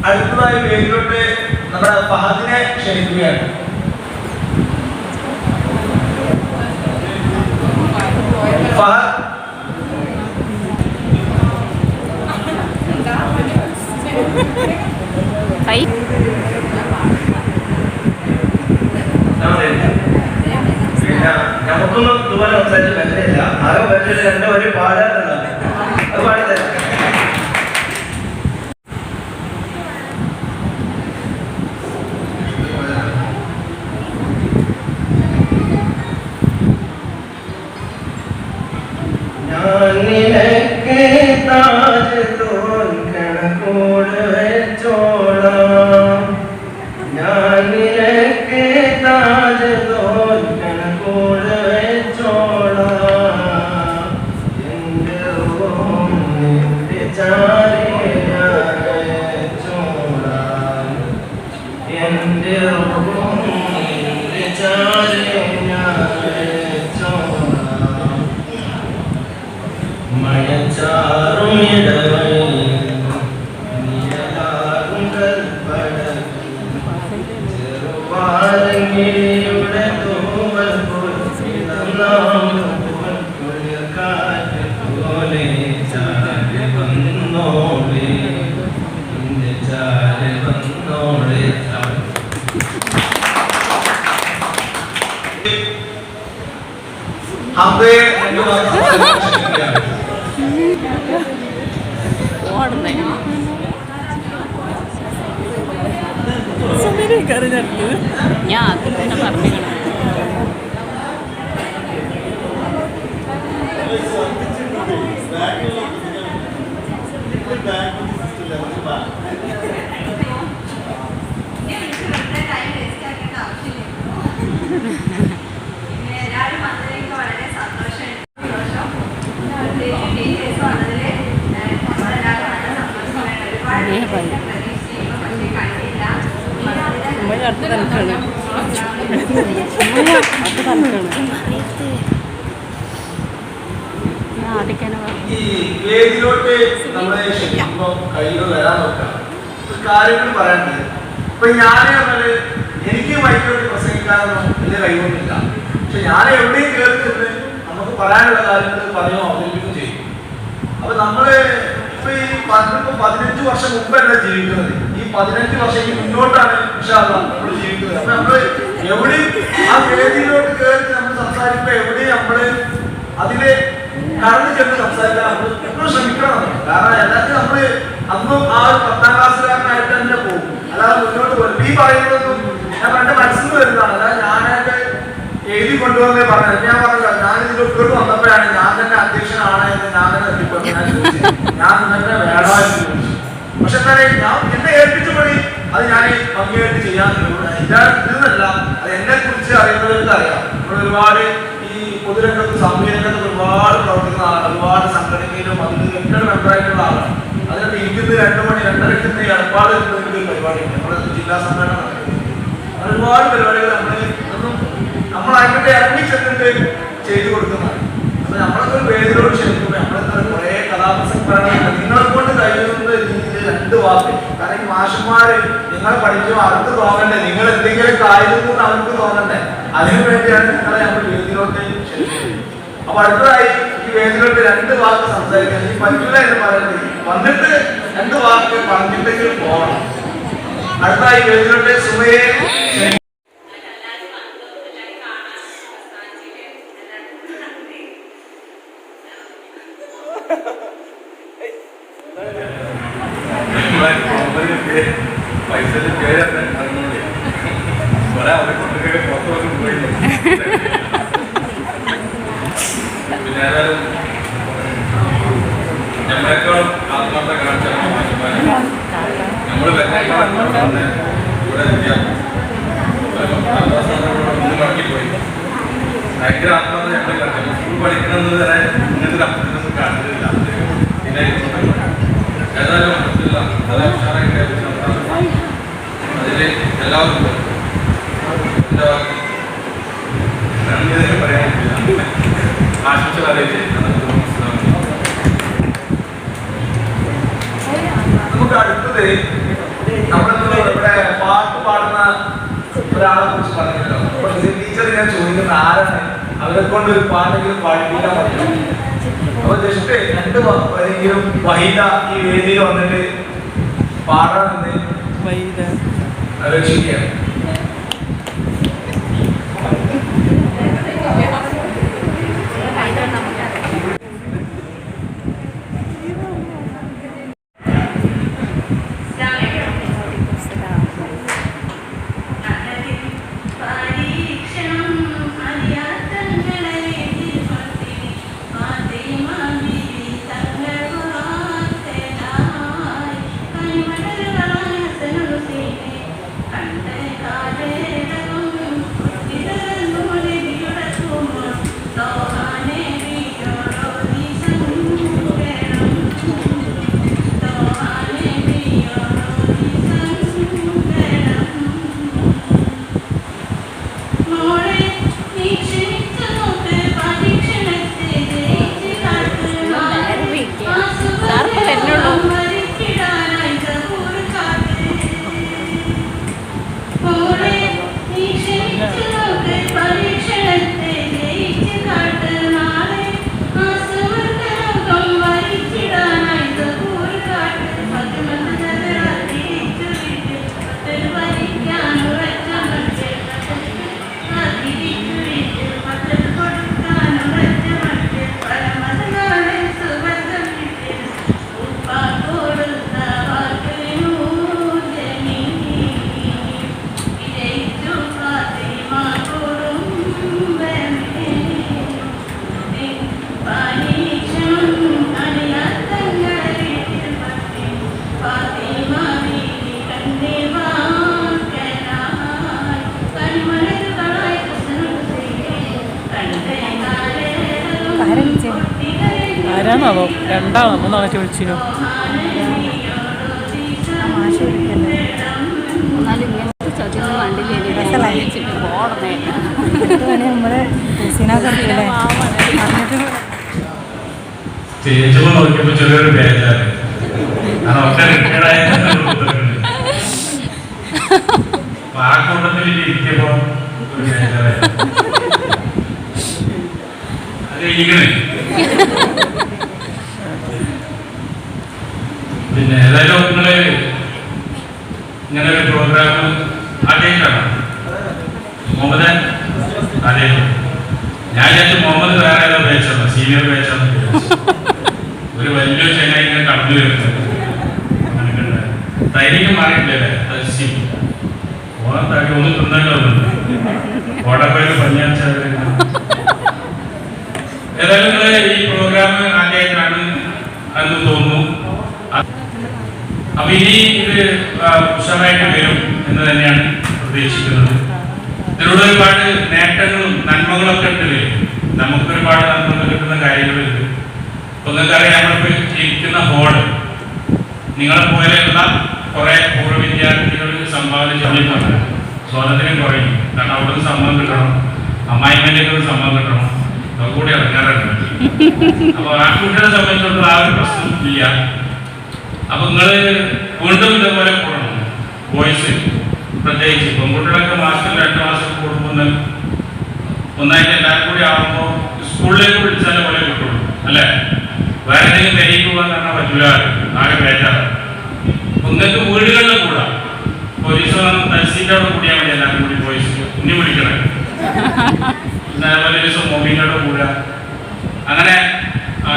Speaker 2: അടുത്തതായി വേദിയിലോട്ട് നമ്മുടെ ഫഹദിനെ ക്ഷണിക്കുകയാണ്. ഫഹദ്
Speaker 7: നമുക്കൊന്നും ഇതുപോലെ സംസാരിച്ച് പറ്റില്ല. ആകെ പറ്റില്ല 2 വരി പാടാറുണ്ടാവും. അത് പാടിത്തരാം. വെച്ചോളാം ഞാൻ നിനക്ക് താജ് തോൽക്കണ കൂടെ വെച്ചോളാം എൻ്റെ റൂം നിന്റെ ചാരി ഞാൻ വെച്ചോളാം എൻ്റെ റൂം നിന്റെ ചാരി ഞാൻ വെച്ചോളാം മഴച്ചാറും ഇടവഴി നിഴലാകും കൽപ്പടവിൽ ചെറുപാലങ്ങിയുടെ തൂവൽ കുളിർ കാറ്റ് പോലെ ചാരി വന്നോളെ നിന്റെ ചാരി വന്നോളെ
Speaker 2: ഹംദേ രണ്ടു വാക്ക് സംസാരിക്കുകയാണ്.
Speaker 8: ഞാൻ അത് തന്നെ പറഞ്ഞു
Speaker 1: എല്ലാവരും വന്നതിലേക്ക് വളരെ സന്തോഷം. ടീച്ചേഴ്സ് വന്നതിൽ നമ്മളെല്ലാവരും നല്ല സന്തോഷമാണ്. ഒരുപാട് പ്രതീക്ഷിച്ചിരുന്നു, പക്ഷേ കഴിഞ്ഞില്ല.
Speaker 2: ഈ വേദിയിലോട്ട് നമ്മളെ ക്ഷണിക്കുമ്പോൾ കയ്യിൽ വരാൻ നോക്കാം. ഒരു കാര്യങ്ങൾ പറയാനുണ്ട്. ഇപ്പൊ ഞാനേ പറഞ്ഞത് എനിക്ക് മൈക്കിലോട്ട് പ്രസംഗിക്കാനൊന്നും വലിയ കഴിവൊന്നുമില്ല. പക്ഷെ ഞാൻ എവിടെയും കേൾക്കുന്നത് നമുക്ക് പറയാനുള്ള കാര്യങ്ങൾ പറയുകയോ അവതരിപ്പിക്കുകയും ചെയ്യും. അപ്പൊ നമ്മള് ഇപ്പൊ ഈ 15 വർഷം മുമ്പല്ല ജീവിക്കുന്നത്. ഈ 15 വർഷം മുന്നോട്ടാണ് നമ്മൾ ജീവിക്കുന്നത്. അപ്പൊ നമ്മള് എവിടെയും ആ വേദിയിലോട്ട് കയറി നമ്മൾ സംസാരിക്കുമ്പോ എവിടെയും നമ്മള് അതില് കടന്നു ചെന്ന് സംസാരിക്കാൻ നമ്മൾ എപ്പോഴും ശ്രമിക്കണം. കാരണം എല്ലാത്തിനും നമ്മള് അന്നും ആ ഒരു 10ാം ക്ലാസ്സുകാരനായിട്ട് തന്നെ പോകും. അല്ലാതെ മുന്നോട്ട് പോകും. ഈ പറയുന്നതൊന്നും ഞാൻ എന്റെ മനസ്സിൽ നിന്ന് വരുന്നതാണ്. അല്ലാതെ ഞാനൊക്കെ എഴുതി കൊണ്ടുവന്നേ പറഞ്ഞത്. ഞാൻ പറഞ്ഞില്ല, ഞാൻ ഇതിലൊക്കെ വന്നപ്പോഴാണ് ഞാൻ തന്നെ അധ്യക്ഷനാണ് എന്ന് ഞാൻ തന്നെ എത്തിപ്പെട്ടു. ഞാൻ തന്നെ വേണമെന്ന് ചോദിച്ചു. പക്ഷെ എന്തായാലും ഞാൻ എന്നെ ഏൽപ്പിച്ച പണി അത് ഞാൻ ഭംഗിയായിട്ട് ചെയ്യാൻ ഇതല്ല. അത് എന്നെ കുറിച്ച് അറിയുന്നവർക്ക് അറിയാം. നമ്മൾ ഒരുപാട് ഈ പൊതുരംഗത്ത് സാമൂഹ്യരംഗത്ത് ഒരുപാട് പ്രവർത്തിക്കുന്ന ആളാണ്. ഒരുപാട് സംഘടനയിലും അതിലൊക്കെ മെമ്പറായിട്ടുള്ള ആളാണ്. അതിനകത്ത് ഇരിക്കുന്ന 2 മണി 2:30 എടപ്പാട് ഒരു പരിപാടിയുണ്ട്. നമ്മുടെ ജില്ലാ സംഘടന ഒരുപാട് പരിപാടികൾ നമ്മളായിട്ട് ഇറങ്ങി ചെന്നിട്ട് ചെയ്തു കൊടുക്കുന്നതാണ്. അപ്പൊ നമ്മളൊക്കെ ഒരു വേദിയോട് ക്ഷണിക്കുമ്പോൾ നമ്മളെന്താ കുറെ കഥാപ്രസംഗം നിങ്ങളെ കൊണ്ട് കഴിയുന്ന രീതിയിൽ 2 വാക്ക്. കാരണം ഈ മാഷന്മാര് നിങ്ങൾ പഠിക്കുമ്പോൾ അവർക്ക് തോന്നണ്ടേ, നിങ്ങൾ എന്തെങ്കിലും കാര്യമെന്ന് അവർക്ക് തോന്നണ്ടേ. അതിനു വേണ്ടിയാണ് നിങ്ങളെ നമ്മൾ വേദിയിലോട്ട് ക്ഷണിക്കുന്നത്. അപ്പൊ അടുത്തതായി ഈ വേദിയിലോട്ട് 2 വാക്ക് സംസാരിക്കാൻ ഈ പറ്റൂല എന്ന് പറയുന്നത് വന്നിട്ട് 2 വാക്ക് പറഞ്ഞിട്ടെങ്കിലും പോകണം. അടുത്തതായി വേദിയിലോട്ട് സുമയെ
Speaker 5: പൈസ അവരെ കൊണ്ടൊക്കെ പുറത്തോട്ട് പോയി. പിന്നെ ഏതായാലും നമ്മളെക്കാളും ആത്മാർത്ഥ കാണിച്ച നമ്മൾ ഇവിടെ മുടക്കിപ്പോയി. ഭയങ്കര ആത്മാർത്ഥ ഞങ്ങൾ കാണിച്ചു. സ്കൂൾ പഠിക്കണമെന്ന് തന്നെ ഇങ്ങനത്തെ ഒരു അർത്ഥത്തിനൊന്നും കാണിച്ചിട്ടില്ല. പിന്നെ ഏതായാലും അതിൽ എല്ലാവർക്കും എന്താ നന്ദി പറയാൻ പറ്റില്ല. ആശംസകൾ അറിയിച്ച്
Speaker 2: നമുക്ക് അടുത്തത് നമ്മളിവിടെ പാട്ട് പാടുന്ന ഒരാളെ കുറിച്ച് പറഞ്ഞല്ലോ. ടീച്ചർ ഞാൻ ചോദിക്കുന്ന ആരാണ് അവരെ കൊണ്ട് ഒരു പാട്ടെങ്കിലും പാടിപ്പിക്കാൻ പറ്റും. അപ്പൊ ജസ്റ്റ് 2 വരെങ്കിലും വഹിത ഈ വേദിയിൽ വന്നിട്ട് പാടാമെന്ന് അപേക്ഷിക്കുകയാണ്.
Speaker 1: ും
Speaker 9: മൂന്നാണോ രണ്ടാണോ മൂന്നാണോ വിളിച്ചിനോ?
Speaker 6: സ്റ്റേജ് നോക്കിയപ്പോ ചെറിയൊരു ബേജാറ്. കാരണം ഒക്കെ റിട്ടയർഡായ ആ കൂട്ടത്തിൽ ഇരിക്കുമ്പോ ഒരു ബേജാറ്. അത് ഇരിക്കണേ. പിന്നെ ഏതായാലും നിങ്ങള് ഇങ്ങനെ ഒരു പ്രോഗ്രാം ആദ്യമായിട്ടാണ് മുഹമ്മദ്? അതെ, ഞാൻ വിചാരിച്ചു മുഹമ്മദ് വേറെ ഏതോ ബാച്ചാണ്, സീനിയർ ബാച്ചാണ്. ഒരു വലിയൊരു ചെങ്ങായി ഇങ്ങനെ കടന്നു വരുന്നത് തൈരിക്കും മാറിയിട്ടില്ലേ? ഓണം തടി ഒന്നും തിന്നേണ്ടതുണ്ട്. ഓടപ്പേര് പഞ്ഞാച്ച. ഏതായാലും നിങ്ങള് ഈ പ്രോഗ്രാം ആദ്യമായിട്ടാണ് എന്ന് തോന്നുന്നു. അപ്പൊ ഇനി ഇത് ഉഷാറായിട്ട് വരും എന്ന് തന്നെയാണ് പ്രതീക്ഷിക്കുന്നത്. ഇതിലൂടെ ഒരുപാട് നേട്ടങ്ങളും നന്മകളൊക്കെ ഉണ്ട്. നമുക്ക് ഒരുപാട് നന്മകൾ കിട്ടുന്ന കാര്യങ്ങളുണ്ട്. ഒന്നറിയാം, നമ്മളിപ്പോ ഇരിക്കുന്ന ഹോള് നിങ്ങളെ പോലെയുള്ള കുറെ പൂർവ്വ വിദ്യാർത്ഥികൾ സംഭാവന ചെയ്തിട്ടുണ്ട്. സ്വാതന്ത്ര്യം കുറയും. കാരണം അവിടുന്ന് സമ്മതം കിട്ടണം, അമ്മായിമ്മേൻ്റെ സമ്മതം കിട്ടണം, അതൊക്കെ കൂടി ഇറങ്ങാറുണ്ട്. അപ്പൊ ആ കുട്ടികളെ സംബന്ധിച്ചിടത്തോളം ആ ഒരു പ്രശ്നം ഇല്ല. അപ്പൊ നിങ്ങള് വീണ്ടും ഇതേപോലെ കൂടണം. ബോയ്സ് പ്രത്യേകിച്ച് പെൺകുട്ടികളൊക്കെ മാസത്തിൽ 2 മാസം കൂടുമ്പോൾ ഒന്നായിട്ട് എല്ലാവരും കൂടി ആകുമ്പോൾ സ്കൂളിലേക്ക് വിളിച്ചാലേ പോലെ കിട്ടുള്ളൂ അല്ലേ? വേറെ എന്തെങ്കിലും പെരിക്ക് പോകാൻ കാണാൻ പറ്റൂല. ആകെ ബേജാറ്. നിങ്ങൾക്ക് വീടുകളിൽ കൂടാം. പോലീസ് തഹസീലിന്റെ അവിടെ കൂടിയാൽ മതി. എല്ലാവരും കൂടി ബോയ്സ് ഇനി വിളിക്കണേ. അതേപോലെ ഒരു ദിവസം മൊബൈലിനോട് കൂടാ. അങ്ങനെ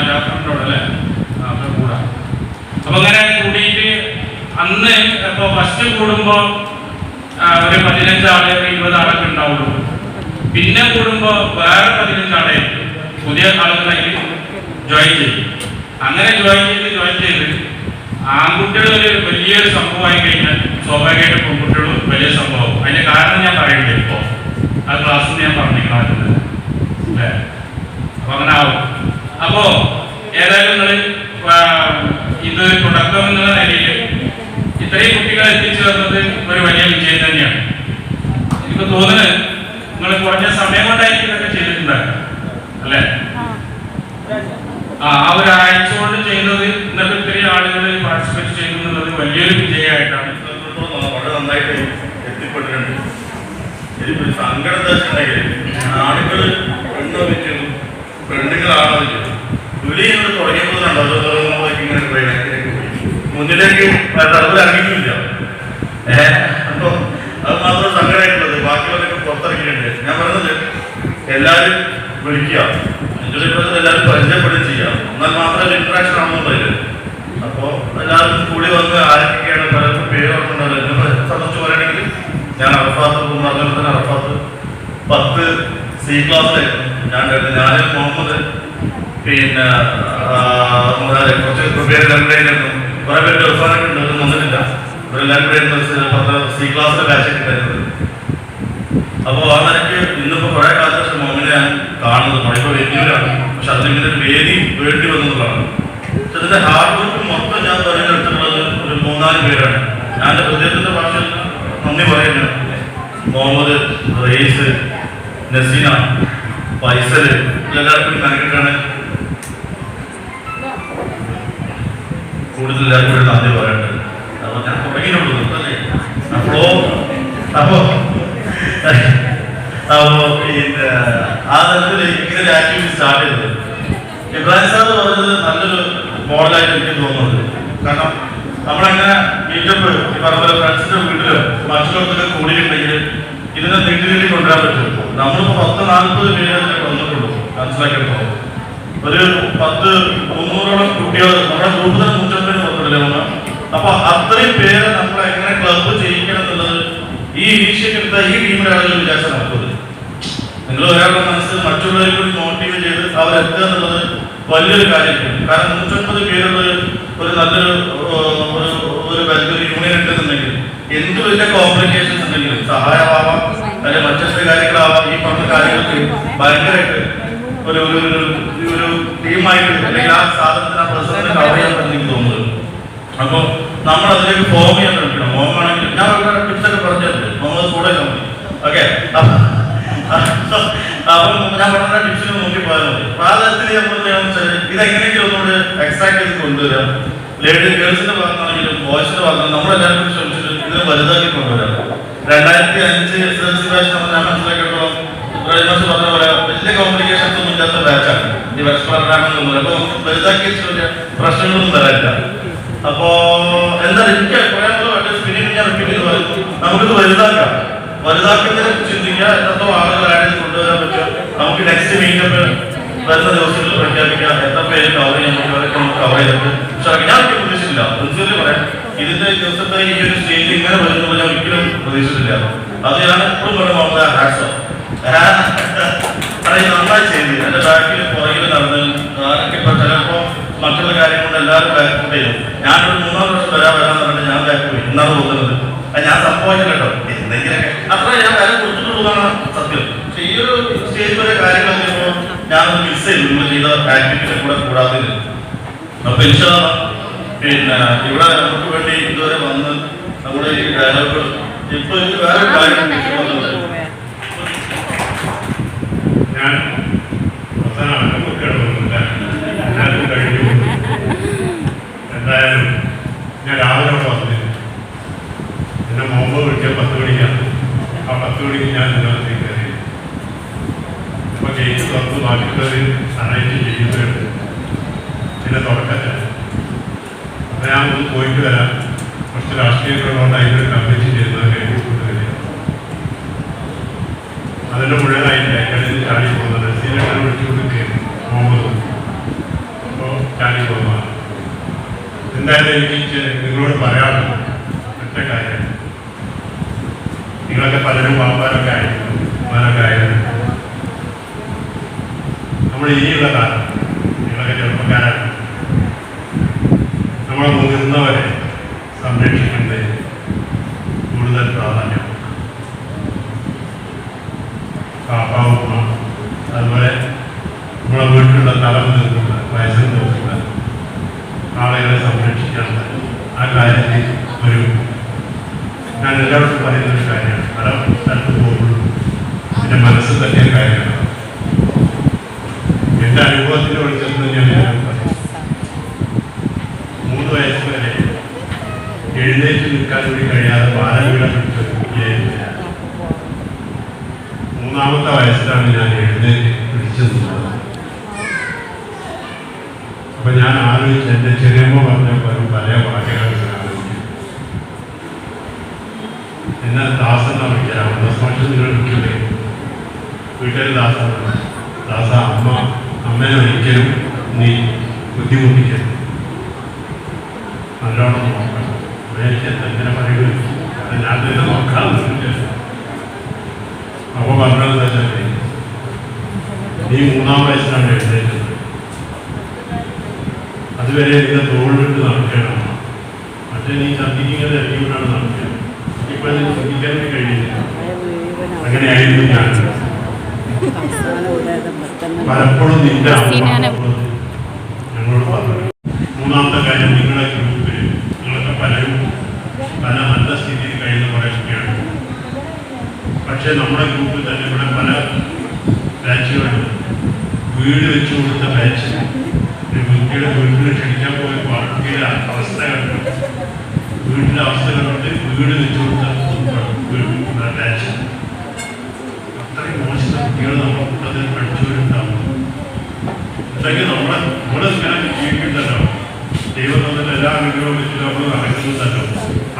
Speaker 6: ഡോക്ടറിനോട് അല്ലേ അവിടെ കൂടാം. അപ്പൊ അങ്ങനെ കൂടിയിട്ട് അന്ന് ഇപ്പൊ ഫസ്റ്റ് കൂടുമ്പോ ഒരു 15 ആള് 20 ആളൊക്കെ ഉണ്ടാവുള്ളൂ. പിന്നെ കൂടുമ്പോ വേറെ 15 ആളെ പുതിയ ആളുകളായി ജോയിൻ ചെയ്യും. അങ്ങനെ ജോയിൻ ചെയ്ത് ആൺകുട്ടികൾ ഒരു വലിയൊരു സംഭവമായി കഴിഞ്ഞാൽ സ്വാഭാവികമായിട്ട് പെൺകുട്ടികളും വലിയ സംഭവം. അതിന്റെ കാരണം ഞാൻ പറയുന്നില്ല ഇപ്പോ. ആ ക്ലാസ്സിൽ ഞാൻ പറഞ്ഞിരിക്കുന്നത് അല്ലേ? അപ്പൊ അങ്ങനെ ആവും. അപ്പോ ഏതായാലും നിങ്ങൾ ഇത് തുടക്കം എന്നുള്ള നിലയിൽ ഇത്രയും കുട്ടികളെ എത്തിച്ചു തന്നത് ഒരു വലിയ വിജയം തന്നെയാണ്. എനിക്ക് തോന്നുന്നത് നിങ്ങൾ കുറഞ്ഞ സമയം കൊണ്ടായിരിക്കും ഇതൊക്കെ ചെയ്തിട്ടുണ്ടാകും അല്ലേ? ആ ഒരാഴ്ച കൊണ്ട് ചെയ്യുന്നത് ഇന്നത്തെ ഇത്രയും ആളുകൾ പാർട്ടിസിപ്പേറ്റ് ചെയ്യുന്നത് വലിയൊരു വിജയമായിട്ടാണ്.
Speaker 10: വളരെ നന്നായിട്ട് എത്തിപ്പെട്ടിട്ടുണ്ട്. എനിക്കൊരു സങ്കടം വെച്ചിട്ടുണ്ടെങ്കിൽ ആളുകൾ പെണ്ണൊഴിച്ചു പെണ്ണുങ്ങളാണോ ജോലികൾ തുടങ്ങിയപ്പോൾ മുന്നിലേക്ക് തലത്തിൽ ഇറങ്ങിയിട്ടില്ല. അപ്പൊ അത് മാത്രം സങ്കടമായിട്ടുള്ളത്. ബാക്കിയുള്ളവരൊക്കെ പുറത്തിറങ്ങിയിട്ടുണ്ട്. ഞാൻ പറഞ്ഞത് എല്ലാവരും വിളിക്കുക, എല്ലാവരും പരിചയപ്പെടുകയും ചെയ്യാം. എന്നാൽ മാത്രമല്ല ഇന്ററാക്ഷൻ ആണെന്നുള്ളത്. അപ്പോ എല്ലാവരും കൂടി വന്ന് ആരൊക്കെയാണ് പലർക്കും പേര് ഓർമ്മയുണ്ടാവില്ല. എന്നെ സംബന്ധിച്ച് പറയുകയാണെങ്കിൽ ഞാൻ അറഫാത്ത് അതുപോലെ തന്നെ അറഫാത്ത് 10 C ക്ലാസ്സിലായിരുന്നു ഞാൻ മുഹമ്മദ്. പിന്നെ കുറച്ച് പേര് ലൈബ്രറിയിലായിരുന്നു. കുറെ പേര് ദിവസമൊക്കെ ഉണ്ട്, വന്നിട്ടില്ല. ഒരു ലൈബ്രറി C ക്ലാസ്സിലെ ബാച്ചൊക്കെ ഉണ്ടായിരുന്നത്. അപ്പോൾ ആ നിലയ്ക്ക് ഇന്നിപ്പോ കുറെ കാലത്ത് മോമിനെ ഞാൻ കാണുന്നത് ഇപ്പോൾ വലിയൊരാണ്. പക്ഷെ അതിന് വേദി വേണ്ടി വന്നതാണ്. പക്ഷെ അതിന്റെ ഹാർഡ് വർക്ക് മൊത്തം ഞാൻ തിരഞ്ഞെടുത്തിട്ടുള്ളത് ഒരു 3-4 പേരാണ്. ഞാൻ എൻ്റെ ഹൃദയത്തിന്റെ ഭാഷയിൽ നന്ദി പറയുന്നു. മുഹമ്മദ്, റയീസ്, നസീന, ഫൈസൽ, എല്ലാവർക്കും കണക്കിട്ടാണ് കൂടുതൽ എല്ലാവർക്കും കൂടി നന്ദി പറയേണ്ടത്. അപ്പോൾ ഞാൻ തുടങ്ങിയിട്ടുള്ളൂ അല്ലേ? അപ്പോ ആ തരത്തിൽ ഇങ്ങനെ ആക്ടിവിറ്റി സ്റ്റാർട്ട് ചെയ്തത് ഇബ്രാഹിം സാറ് പറഞ്ഞത് നല്ലൊരു മോഡലായിട്ട് എനിക്ക് തോന്നുന്നത്. കാരണം നമ്മളങ്ങനെ മീറ്റപ്പ് ഈ പറഞ്ഞ ഫ്രണ്ട്സിന്റെ വീട്ടിലോ മറ്റുള്ളവർക്കൊക്കെ കൂടിയിട്ടുണ്ടെങ്കിൽ ഇതിനെ നീട്ടി കൊണ്ടുവരാൻ പറ്റും. നമ്മളിപ്പോ 10-40 പേരൊക്കെ വന്നിട്ടുള്ളൂ. മനസ്സിലാക്കിയപ്പോ ഒരു 10-300ഓളം കുട്ടികൾ നമ്മുടെ ഗ്രൂപ്പിൽ 150 പേര് വന്നിട്ടില്ലേ നമ്മൾ. അപ്പൊ അത്രയും പേരെ നമ്മൾ എങ്ങനെ ക്ലബ് ചെയ്യിക്കണം എന്നുള്ളത് ഈ ഇനീഷ്യേറ്റീവ് ഈ ടീമിന്റെ ആളുകൾ വിചാരിച്ചാൽ നടക്കുന്നത്. നിങ്ങൾ ഒരാളുടെ മനസ്സിൽ മറ്റുള്ളവരെ കൂടി മോട്ടിവേറ്റ് ചെയ്ത് അവരെത്തുക എന്നുള്ളത് വലിയൊരു കാര്യമാണ്. കാരണം 150 പേരുള്ള ഒരു നല്ലൊരു വലിയൊരു യൂണിയൻ ഉണ്ടെന്നുണ്ടെങ്കിൽ എന്ത് വലിയ കോംപ്ലിക്കേഷൻസ് ഉണ്ടെങ്കിലും സഹായമാവാം, അല്ലെങ്കിൽ മറ്റു കാര്യങ്ങളാവാം. ഈ പറഞ്ഞ കാര്യങ്ങൾക്ക് ഭയങ്കരമായിട്ട് ഒരു ഒരു ടീമായിട്ട് അല്ലെങ്കിൽ ആ സാധനത്തിന് ആ പ്രശ്നത്തിന് കവർ ചെയ്യാൻ പറ്റുന്ന എനിക്ക് തോന്നുന്നത്. അപ്പോൾ നമ്മൾ അതിലേക്ക് ഫോം ചെയ്യാൻ ശ്രമിക്കണം. മോമാണെങ്കിൽ ഞാൻ ഒരു ടിപ്സൊക്കെ പറഞ്ഞിട്ടുണ്ട്, മോഹമ്മദ് കൂടെ കമ്പനി. ഓക്കെ, അപ്പം ഞാൻ പറഞ്ഞ ടിപ്സിന് നോക്കി പോയാൽ മതി. അപ്പോൾ ആ തരത്തിൽ നമ്മൾ ഇതെങ്ങനെയെങ്കിലും ഒന്നുകൂടെ എക്സ്ട്രാക്ട് ചെയ്ത് കൊണ്ടുവരാം. ഗേൾസിന്റെ ഭാഗത്താണെങ്കിലും ബോയ്സിന്റെ ഭാഗത്താണെങ്കിലും നമ്മളെല്ലാവരും കൂടി ശ്രമിച്ചിട്ട് ഇതിനെ വലുതാക്കി കൊണ്ടുവരാം. 2005 SSLC ബാച്ച് ഞാൻ മനസ്സിലാക്കിയപ്പോൾ മാഷ് പറഞ്ഞ പോലെ വലിയ കോംപ്ലിക്കേഷൻസ് ഒന്നും ഇല്ലാത്ത ബാച്ചാണ് ഈ വർഷം പ്രോഗ്രാമിലൊന്നും. അപ്പോൾ വലുതാക്കി വലിയ പ്രശ്നങ്ങളൊന്നും വരാനില്ല. അപ്പോ എന്താ എനിക്ക് പിന്നീട് ഞാൻ റിപ്പീറ്റ് ചെയ്ത് പറയും, നമുക്കിത് വലുതാക്കുന്നതിനെ ചിന്തിക്കുക. എത്രത്തോളം ആളുകൾ ആഡ് ചെയ്ത് കൊണ്ടുവരാൻ പറ്റുക. നമുക്ക് നെക്സ്റ്റ് മീറ്റപ്പ് വരുന്ന ദിവസങ്ങളിൽ പ്രഖ്യാപിക്കാം. എത്ര പേര് കവർ ചെയ്യാൻ പറ്റും അവരൊക്കെ നമുക്ക് കവർ ചെയ്തിട്ട്. പക്ഷേ ഞാൻ ഒരിക്കലും പ്രതീക്ഷിച്ചില്ല. പ്രിൻസിപ്പലി പറയാം, ഇതിന്റെ ദിവസത്തെ ഈ ഒരു സ്റ്റേജ് ഇങ്ങനെ വരുന്നത് ഞാൻ ഒരിക്കലും പ്രതീക്ഷിച്ചില്ല. അത് ഞാൻ എപ്പോഴും പറയുമ്പോൾ ഹാറ്റ്സ് ഓഫ്. നന്നായി ചെയ്തു. എന്റെ ബാക്കിൽ പുറകിൽ നടന്ന് ആരൊക്കെ ഇപ്പൊ ചിലപ്പോ മറ്റുള്ള കാര്യം കൊണ്ട് എല്ലാവരും ബാക്ക് ചെയ്യും. ഞാനൊരു 3 വർഷം വരാന്ന് പറഞ്ഞിട്ട് ഞാൻ ബാക്ക് പോയി. എന്നാണ് തോന്നുന്നത്. അത് ഞാൻ സംഭവിച്ചു കേട്ടോ. എന്തെങ്കിലൊക്കെ അത്ര ഞാൻ വില കൊടുത്തിട്ടുള്ളതാണ് സത്യം. പക്ഷെ ഈ ഒരു സ്റ്റേജ് വരെ കാര്യങ്ങൾ ചെയ്യുമ്പോൾ ഞാനൊന്ന് മിസ് ചെയ്തു നമ്മൾ ചെയ്ത ആക്ടിവിറ്റിയുടെ കൂടെ കൂടാതെ. അപ്പൊ പിന്നെ ഇവിടെ നമുക്ക് വേണ്ടി ഇതുവരെ വന്ന് നമ്മുടെ ഈ ഡയലോഗ് ഇപ്പൊ വേറെ കാര്യം
Speaker 3: ഞാൻ അവസാനം കഴിഞ്ഞു. എന്തായാലും ഞാൻ രാവിലെ അവിടെ വന്നിരുന്നു. എന്നെ മുമ്പ് വിളിക്കാൻ 10 മണിക്കാണ്. ആ 10 മണിക്ക് ഞാൻ ഇതിനകത്ത് കയറി. അപ്പൊ ഗേറ്റ് തുറന്ന് ബാക്കിയുള്ളവർ അറേഞ്ച് ചെയ്യുന്നുണ്ട് എന്നെ തുടക്കത്തിൽ. അപ്പൊ ഞാൻ ഒന്ന് പോയിട്ട് വരാം, കുറച്ച് രാഷ്ട്രീയങ്ങളുണ്ട്, അതിനൊരു കമ്മിറ്റി ചെയ്യുന്നത് കഴിഞ്ഞിട്ട് വരിക. അതിന്റെ മുഴുവനായില്ല കഴിഞ്ഞ് ചാടി പോകുന്നത്. സീനിയർ വിളിച്ചുകൊണ്ട് കയറി പോകുന്നത്. അപ്പോൾ ചാടി പോകുന്നതാണ്. എന്തായാലും എനിക്ക് നിങ്ങളോട് പറയാറുണ്ട് ഒറ്റ കാര്യം. നിങ്ങളൊക്കെ പലരും പാമ്പാരൊക്കെ ആയിരുന്നു, ഉമ്മാനൊക്കെ ആയിരുന്നു. നമ്മൾ ഇനിയുള്ള കാലം നിങ്ങളൊക്കെ ചെറുപ്പക്കാരാണ്. നമ്മളെ മുതിർന്നവരെ സംരക്ഷിക്കുന്നത് കൂടുതൽ പ്രാധാന്യം. പാപ്പാവുമ്മ, അതുപോലെ നമ്മളെ വീട്ടിലുള്ള തലമുതിർന്നുള്ള വയസ്സിൽ നോക്കുന്ന ആളുകളെ സംരക്ഷിക്കാനുള്ള ആ കാര്യത്തിൽ ഞാൻ എല്ലാവർക്കും പറയുന്നൊരു കാര്യമാണ്. പല സ്ഥലത്ത് പോകുമ്പോഴും എൻ്റെ മനസ്സിൽ തട്ടിയ കാര്യമാണ്. എൻ്റെ അനുഭവത്തിൻ്റെ വെളിച്ചത്തിൽ ഞാൻ പറയും. 3 വയസ്സ് വരെ എഴുന്നേറ്റ് നിൽക്കാൻ കൂടി കഴിയാതെ ബാലവീട പിടിച്ചു. 3ാമത്തെ വയസ്സിലാണ് ഞാൻ എഴുന്നേറ്റ് പിടിച്ചു നിന്നത്. അപ്പൊ ഞാൻ ആലോചിച്ച് എൻ്റെ ചെറിയമ്മ പറഞ്ഞ പല വാക്യങ്ങൾ എന്നാൽ ദാസെന്നാ വിളിക്കുക. രാമദാസ് നിങ്ങൾ വിളിക്കില്ലേ? വീട്ടിൽ ദാസനാണ്. ദാസ അമ്മേനെ ഒരിക്കലും നീ ബുദ്ധിമുട്ടിക്കരുത്, നല്ലോണം നോക്കണം. എനിക്ക് എങ്ങനെ പറയുന്നത് ഞാൻ തന്നെ നോക്കാറുണ്ട്. അപ്പോൾ പറഞ്ഞതെന്ന് വെച്ചാൽ നീ 3ാം വയസ്സിലാണ് എഴുന്നേറ്റത്. അതുവരെ ഇതിനെ തോളിട്ട് നടക്കണം. മറ്റേ നീ ചന്തിക്കുന്നത് ഇറങ്ങിക്കൊണ്ടാണ് നടക്കുക. ഇപ്പൊ അതിന് ചിന്തിക്കാൻ കഴിയില്ല. അങ്ങനെയായിരുന്നു ഞാൻ. പലപ്പോഴും നിന്റെ ഞങ്ങളോട് പറഞ്ഞു. 3ാമത്തെ കാര്യം, നിങ്ങളുടെ ഗ്രൂപ്പിൽ നിങ്ങളൊക്കെ പലരും പല നല്ല സ്ഥിതിയിൽ കഴിയുന്ന കുറേയൊക്കെയാണ്. പക്ഷേ നമ്മുടെ ഗ്രൂപ്പിൽ തന്നെ ഇവിടെ പല ബാച്ചുകളുണ്ട്. വീട് വെച്ചു കൊടുത്ത ബാച്ച്, കുട്ടിയുടെ വീട്ടിൽ ക്ഷണിക്കാൻ പോയ കുട്ടിയുടെ അവസ്ഥ കണ്ട്, വീട്ടിലെ അവസ്ഥ കണ്ടിട്ട് വീട് വെച്ചു കൊടുത്ത ബാച്ച്. അത്രയും മോശം കുട്ടികൾ നമ്മുടെ കൂട്ടത്തിൽ പഠിച്ചവരുണ്ടാവും. ഉണ്ടെങ്കിൽ നമ്മളിങ്ങനെ ജീവിക്കുന്നുണ്ടല്ലോ. ദൈവം തന്നിട്ട് എല്ലാ അനുഗ്രഹവും വെച്ചിട്ട് നമ്മൾ നടക്കുന്നുണ്ടല്ലോ.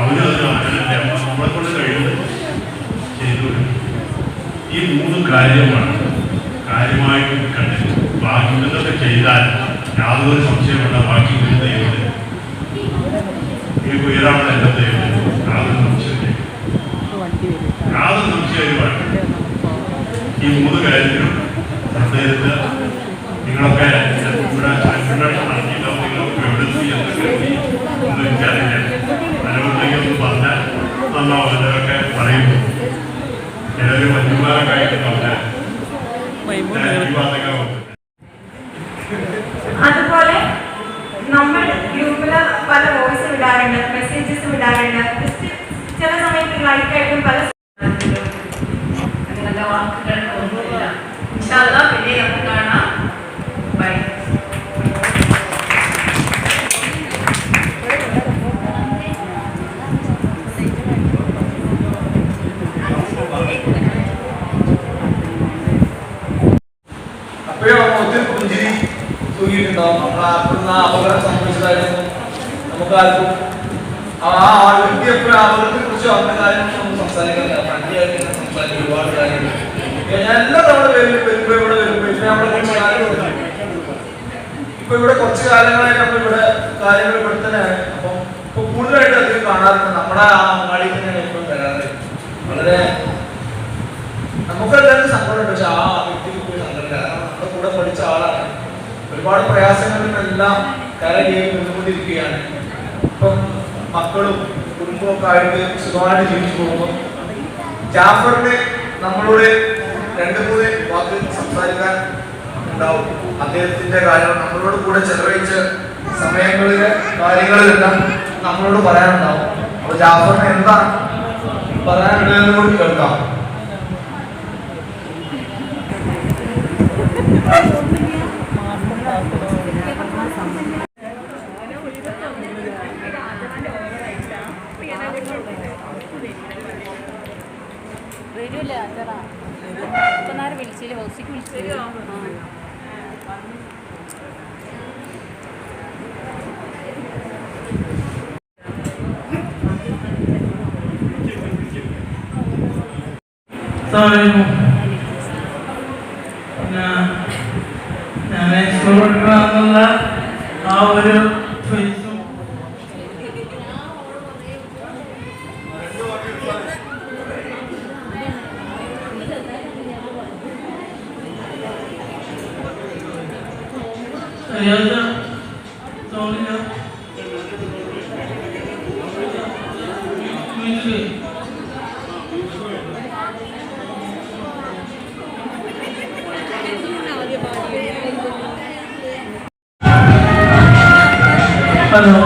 Speaker 3: അവനും അതിന് അങ്ങനല്ലേ നമ്മളെ കൊണ്ട് കഴിയുന്നത് ചെയ്തു. ഈ 3 കാര്യമാണ് കാര്യമായിട്ട് കണ്ടത്. ബാക്കി ഇതൊക്കെ ചെയ്താൽ യാതൊരു സംശയമുള്ള ബാക്കി ദൈവത്തിന് നിങ്ങൾക്ക് ഉയരാനുള്ള എല്ലാ ദൈവത്തിന് യാതൊരു സംശയമില്ല. യാതൊരു സംശയവുമാണ്. ഈ 3 കാര്യത്തിലും അദ്ദേഹത്തിന് നിങ്ങളൊക്കെ ഇവിടെ ഇൻട്രഡക്ഷൻ നടത്തിയില്ല. നിങ്ങൾക്ക് എവിടെത്തി എന്നൊക്കെ ഒന്നും എനിക്കറിയില്ല. അതിനെക്കുറിച്ചൊക്കെ പറഞ്ഞാൽ നന്നാവും. അതിലൊക്കെ പറയുന്നു. ചിലർ മഞ്ഞുമാരൊക്കെ ആയിട്ട് പറഞ്ഞാൽ
Speaker 1: അതുപോലെ നമ്മൾ ഗ്രൂപ്പിൽ പല വോയിസ് വിടാറുണ്ട്, മെസ്സേജസ് വിടാറുണ്ട്. ജസ്റ്റ് ചില സമയത്ത് ലൈക്കായിട്ടും പല
Speaker 4: നല്ല വാക്കുകൾ ഒന്നുമില്ല. ഇൻഷാ അല്ലാഹ് പിന്നെ നമുക്ക് കാണാം. ബൈ.
Speaker 2: അപ്പോഴും ഒത്തിരി പുഞ്ചിരി തൂങ്ങിയിട്ടുണ്ടാവും. നമ്മൾ ആർക്കുന്ന അപകടം സംഭവിച്ചതായിരുന്നു നമുക്കാർക്കും ആ വ്യക്തി എപ്പോഴും അപകടത്തെ കുറിച്ച് വന്ന കാര്യം നമുക്ക് സംസാരിക്കുന്നില്ല. ഫ്രണ്ട്ലിയായിട്ട് തന്നെ സംസാരിക്കും ഒരുപാട് കാര്യങ്ങൾ. ഞാൻ എല്ലാ തവണ വരുമ്പോ ഇവിടെ വരുമ്പോ ഇപ്പൊ നമ്മളെ കുറച്ച് കാലങ്ങൾ ഇപ്പൊ ഇവിടെ കുറച്ച് കാലങ്ങളായിട്ട് നമ്മൾ ഇവിടെ കാര്യങ്ങൾ ഇവിടെ തന്നെയാണ്. അപ്പം ഇപ്പൊ കൂടുതലായിട്ട് അധികം കാണാറുണ്ട്. നമ്മുടെ ആ അങ്ങാടി തന്നെയാണ് ഇപ്പം വരാറ്. വളരെ നമുക്കെല്ലാവരും സങ്കടമുണ്ട്. പക്ഷെ ആ വ്യക്തിക്ക് പോയി സങ്കടമില്ല. കാരണം നമ്മുടെ കൂടെ പഠിച്ച ആളാണ്. ഒരുപാട് പ്രയാസങ്ങളിലെല്ലാം കരകയറി നിന്നുകൊണ്ടിരിക്കുകയാണ്. ഇപ്പം മക്കളും കുടുംബവും ഒക്കെ ആയിട്ട് സുഖമായിട്ട് ജീവിച്ചു പോകുമ്പോൾ ജാഫറിന് നമ്മളോട് 2-3 വാക്ക് സംസാരിക്കാൻ ഉണ്ടാവും. അദ്ദേഹത്തിന്റെ കാര്യങ്ങൾ നമ്മളോട് കൂടെ ചെലവഴിച്ച സമയങ്ങളിലെ കാര്യങ്ങളിലെല്ലാം നമ്മളോട് പറയാനുണ്ടാവും. അപ്പൊ ജാഫറിന് എന്താണ് പറയാനുള്ളതെന്ന് കൂടി കേൾക്കാം.
Speaker 8: വരൂല ചേട്ടാ ഇപ്പം നേരം വിളിച്ചില്ല ഹൗസിക്ക് വിളിച്ചു.
Speaker 6: ഞാൻ ഇഷ്ടപ്പെടുക ആ ഒരു ഫേസും ഹലോ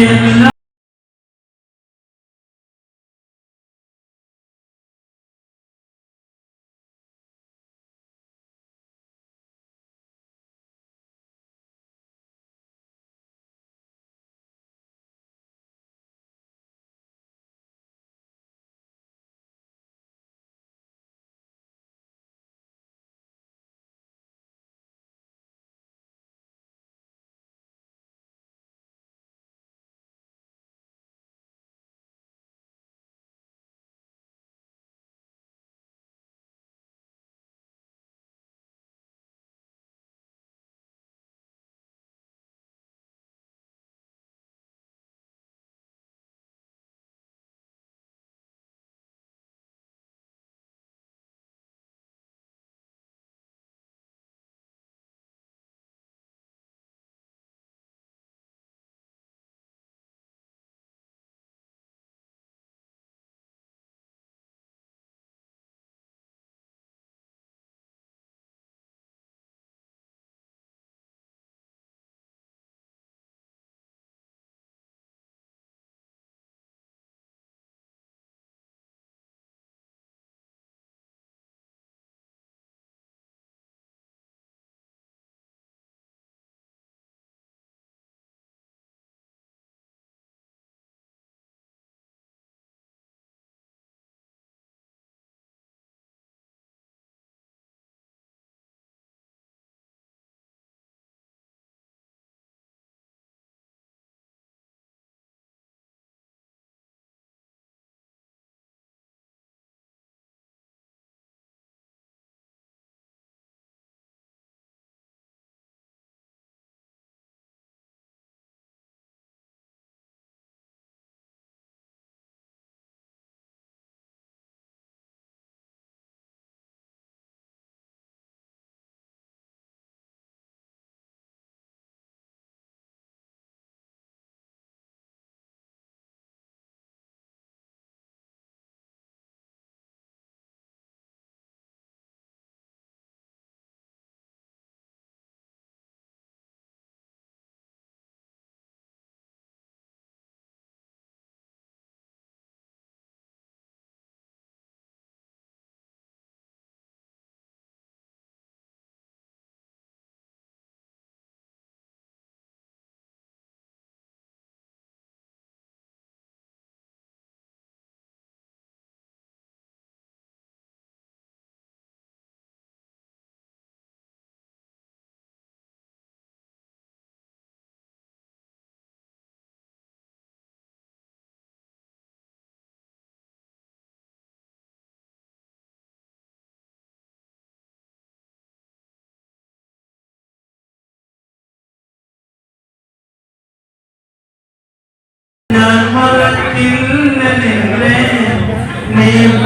Speaker 6: എല്ലാം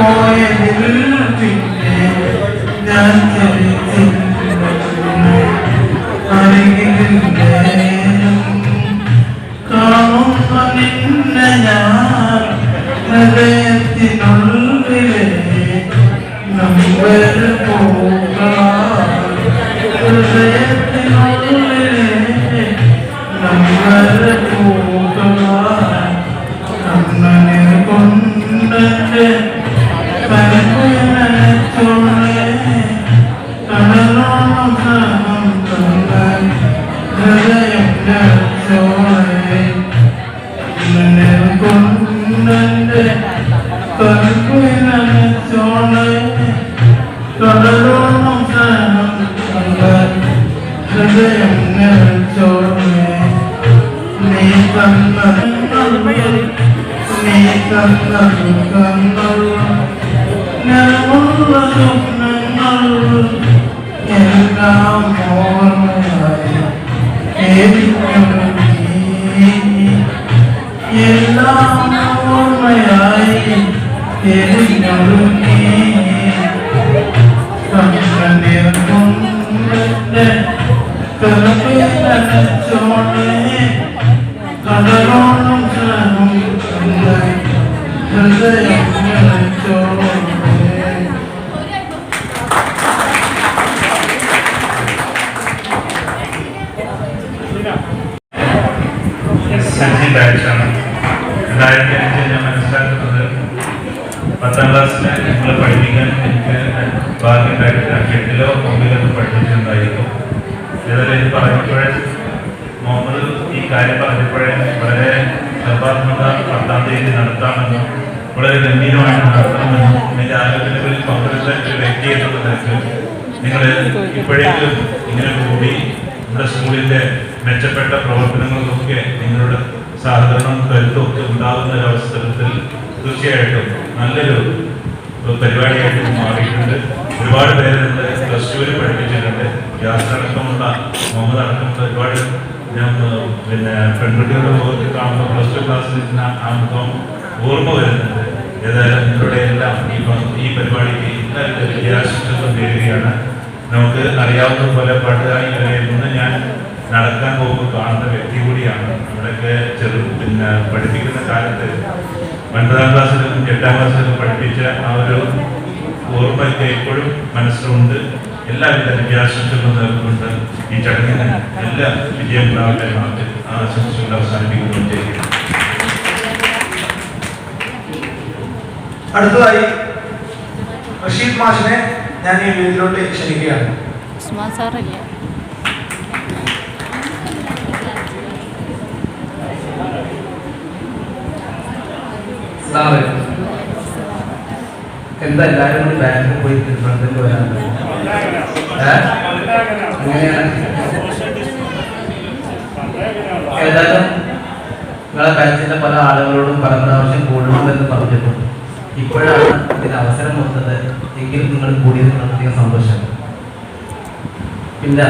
Speaker 3: പോയതിൽ പിന്നെ ഞാൻ കാണുന്ന നിന്നെ ഞാൻ ഹൃദയത്തിനുള്ളിലെ നമ്പർ പോകാം ഹൃദയത്തിനുള്ളിലെ നമ്പർ പോകാം അങ്ങനെ കൊണ്ടെന്റെ കരകുയനച്ചോളെ കടലോളം സഹം തന്നാൽ ഹൃദയം ചോളെ അങ്ങനെ കൊണ്ടെന്റെ കരകുയനച്ചോളെ കടലോളം സഹം തന്നാൽ ഹൃദയം ചോളെ നീ തന്ന നീ തന്ന സുഖങ്ങൾ ഞങ്ങളുള്ള സ്വപ്നങ്ങൾ എല്ലാം ഓർമ്മയായി എല്ലാം ഓർമ്മയായി എരിഞ്ഞൊടുങ്ങി കണ്ണീർ കൊണ്ടെന്റെ കരകുയനച്ചോളെ കടലോളം സ്നേഹം ഹൃദയം ചോളെ
Speaker 10: സഞ്ജി ബാച്ചാണ് 2005 ഞാൻ മനസ്സിലാക്കുന്നത് 10ാം ക്ലാസ്സിൽ നിങ്ങളെ പഠിപ്പിക്കാൻ എനിക്ക് ഭാഗ്യമുണ്ടായിട്ടില്ല 8ലോ 9ലോ പഠിപ്പിച്ചിട്ടുണ്ടായിരുന്നു. ഏതായാലും ഇത് പറഞ്ഞപ്പോഴേ മുഹമ്മദ് ഈ കാര്യം പറഞ്ഞപ്പോഴേ വളരെ നിർബാധമത 10ാം തീയതി നടത്താമെന്നും വളരെ ഗംഭീരമായിട്ട് നടത്തണമെന്നും എൻ്റെ ആരോഗ്യത്തിൽ പങ്കെടുത്ത ഒരു വ്യക്തി എന്നുള്ള നിലയ്ക്ക് നിങ്ങൾ ഇപ്പോഴേക്കും ഇങ്ങനെ കൂടി നമ്മുടെ സ്കൂളിൻ്റെ മെച്ചപ്പെട്ട പ്രവർത്തനങ്ങൾക്കൊക്കെ നിങ്ങളുടെ സഹകരണം കരുത്തൊക്കെ ഉണ്ടാകുന്ന ഒരവസരത്തിൽ തീർച്ചയായിട്ടും നല്ലൊരു പരിപാടിയായിട്ട് മാറിയിട്ടുണ്ട്. ഒരുപാട് പേര് നമ്മുടെ +2 പഠിപ്പിച്ചിട്ടുണ്ട്. യാത്രടക്കമുള്ള മുഹമ്മദ് അടക്കമുള്ള ഒരുപാട് ഞാൻ പിന്നെ പെൺകുട്ടികളുടെ മുഖത്ത് കാണുമ്പോൾ +2 ക്ലാസ്സിൽ ഇരുന്ന ആ മുഖം ഓർമ്മ വരുന്നുണ്ട്. ഏതായാലും നിങ്ങളുടെ എല്ലാം ഈ പരിപാടിക്ക് എല്ലാവരുടെ വിദ്യാശിഷ്ടം നേടുകയാണ്. നമുക്ക് അറിയാവുന്ന പോലെ പണ്ടുകാലം ഇന്ന് ഞാൻ നടക്കാൻ പോകുമ്പോൾ കാണുന്ന വ്യക്തി കൂടിയാണ്. നമ്മുടെയൊക്കെ പിന്നെ പഠിപ്പിക്കുന്ന കാലത്ത് 9ാം ക്ലാസ്സിലും 8ാം ക്ലാസ്സിലും പഠിപ്പിച്ച ആ ഒരു ഓർമ്മയൊക്കെ എപ്പോഴും മനസ്സിലുണ്ട്. എല്ലാവിധ വിദ്യാശിഷ്ടങ്ങളും നേർന്നുകൊണ്ട് ഈ ചടങ്ങിന് എല്ലാ വിജയം ഉണ്ടാവട്ടെ നമുക്ക് ആശംസകൾ അവസാനിപ്പിക്കുകയും ചെയ്യുന്നു.
Speaker 2: അടുത്തതായി റഷീദ് മാഷിനെ ഞാൻ ഈ വേദിയിലോട്ട് ക്ഷണിക്കുകയാണ്.
Speaker 8: ഉസ്മാൻ സാറല്ലേ?
Speaker 7: എന്താ എല്ലാവരും കൂടി ബാങ്കിൽ പോയി ഫ്രണ്ടിൽ വരാൻ അങ്ങനെയാണ്. ഏതായാലും നിങ്ങളെ ബാച്ചിന്റെ പല ആളുകളോടും പല പ്രാവശ്യം കൂടണമെന്ന് പറഞ്ഞിട്ടുണ്ട്. ഇപ്പോഴാണ് ഇതിന് അവസരം വന്നത് എങ്കിലും നിങ്ങൾ കൂടിയത് വളരെയധികം സന്തോഷം. പിന്നെ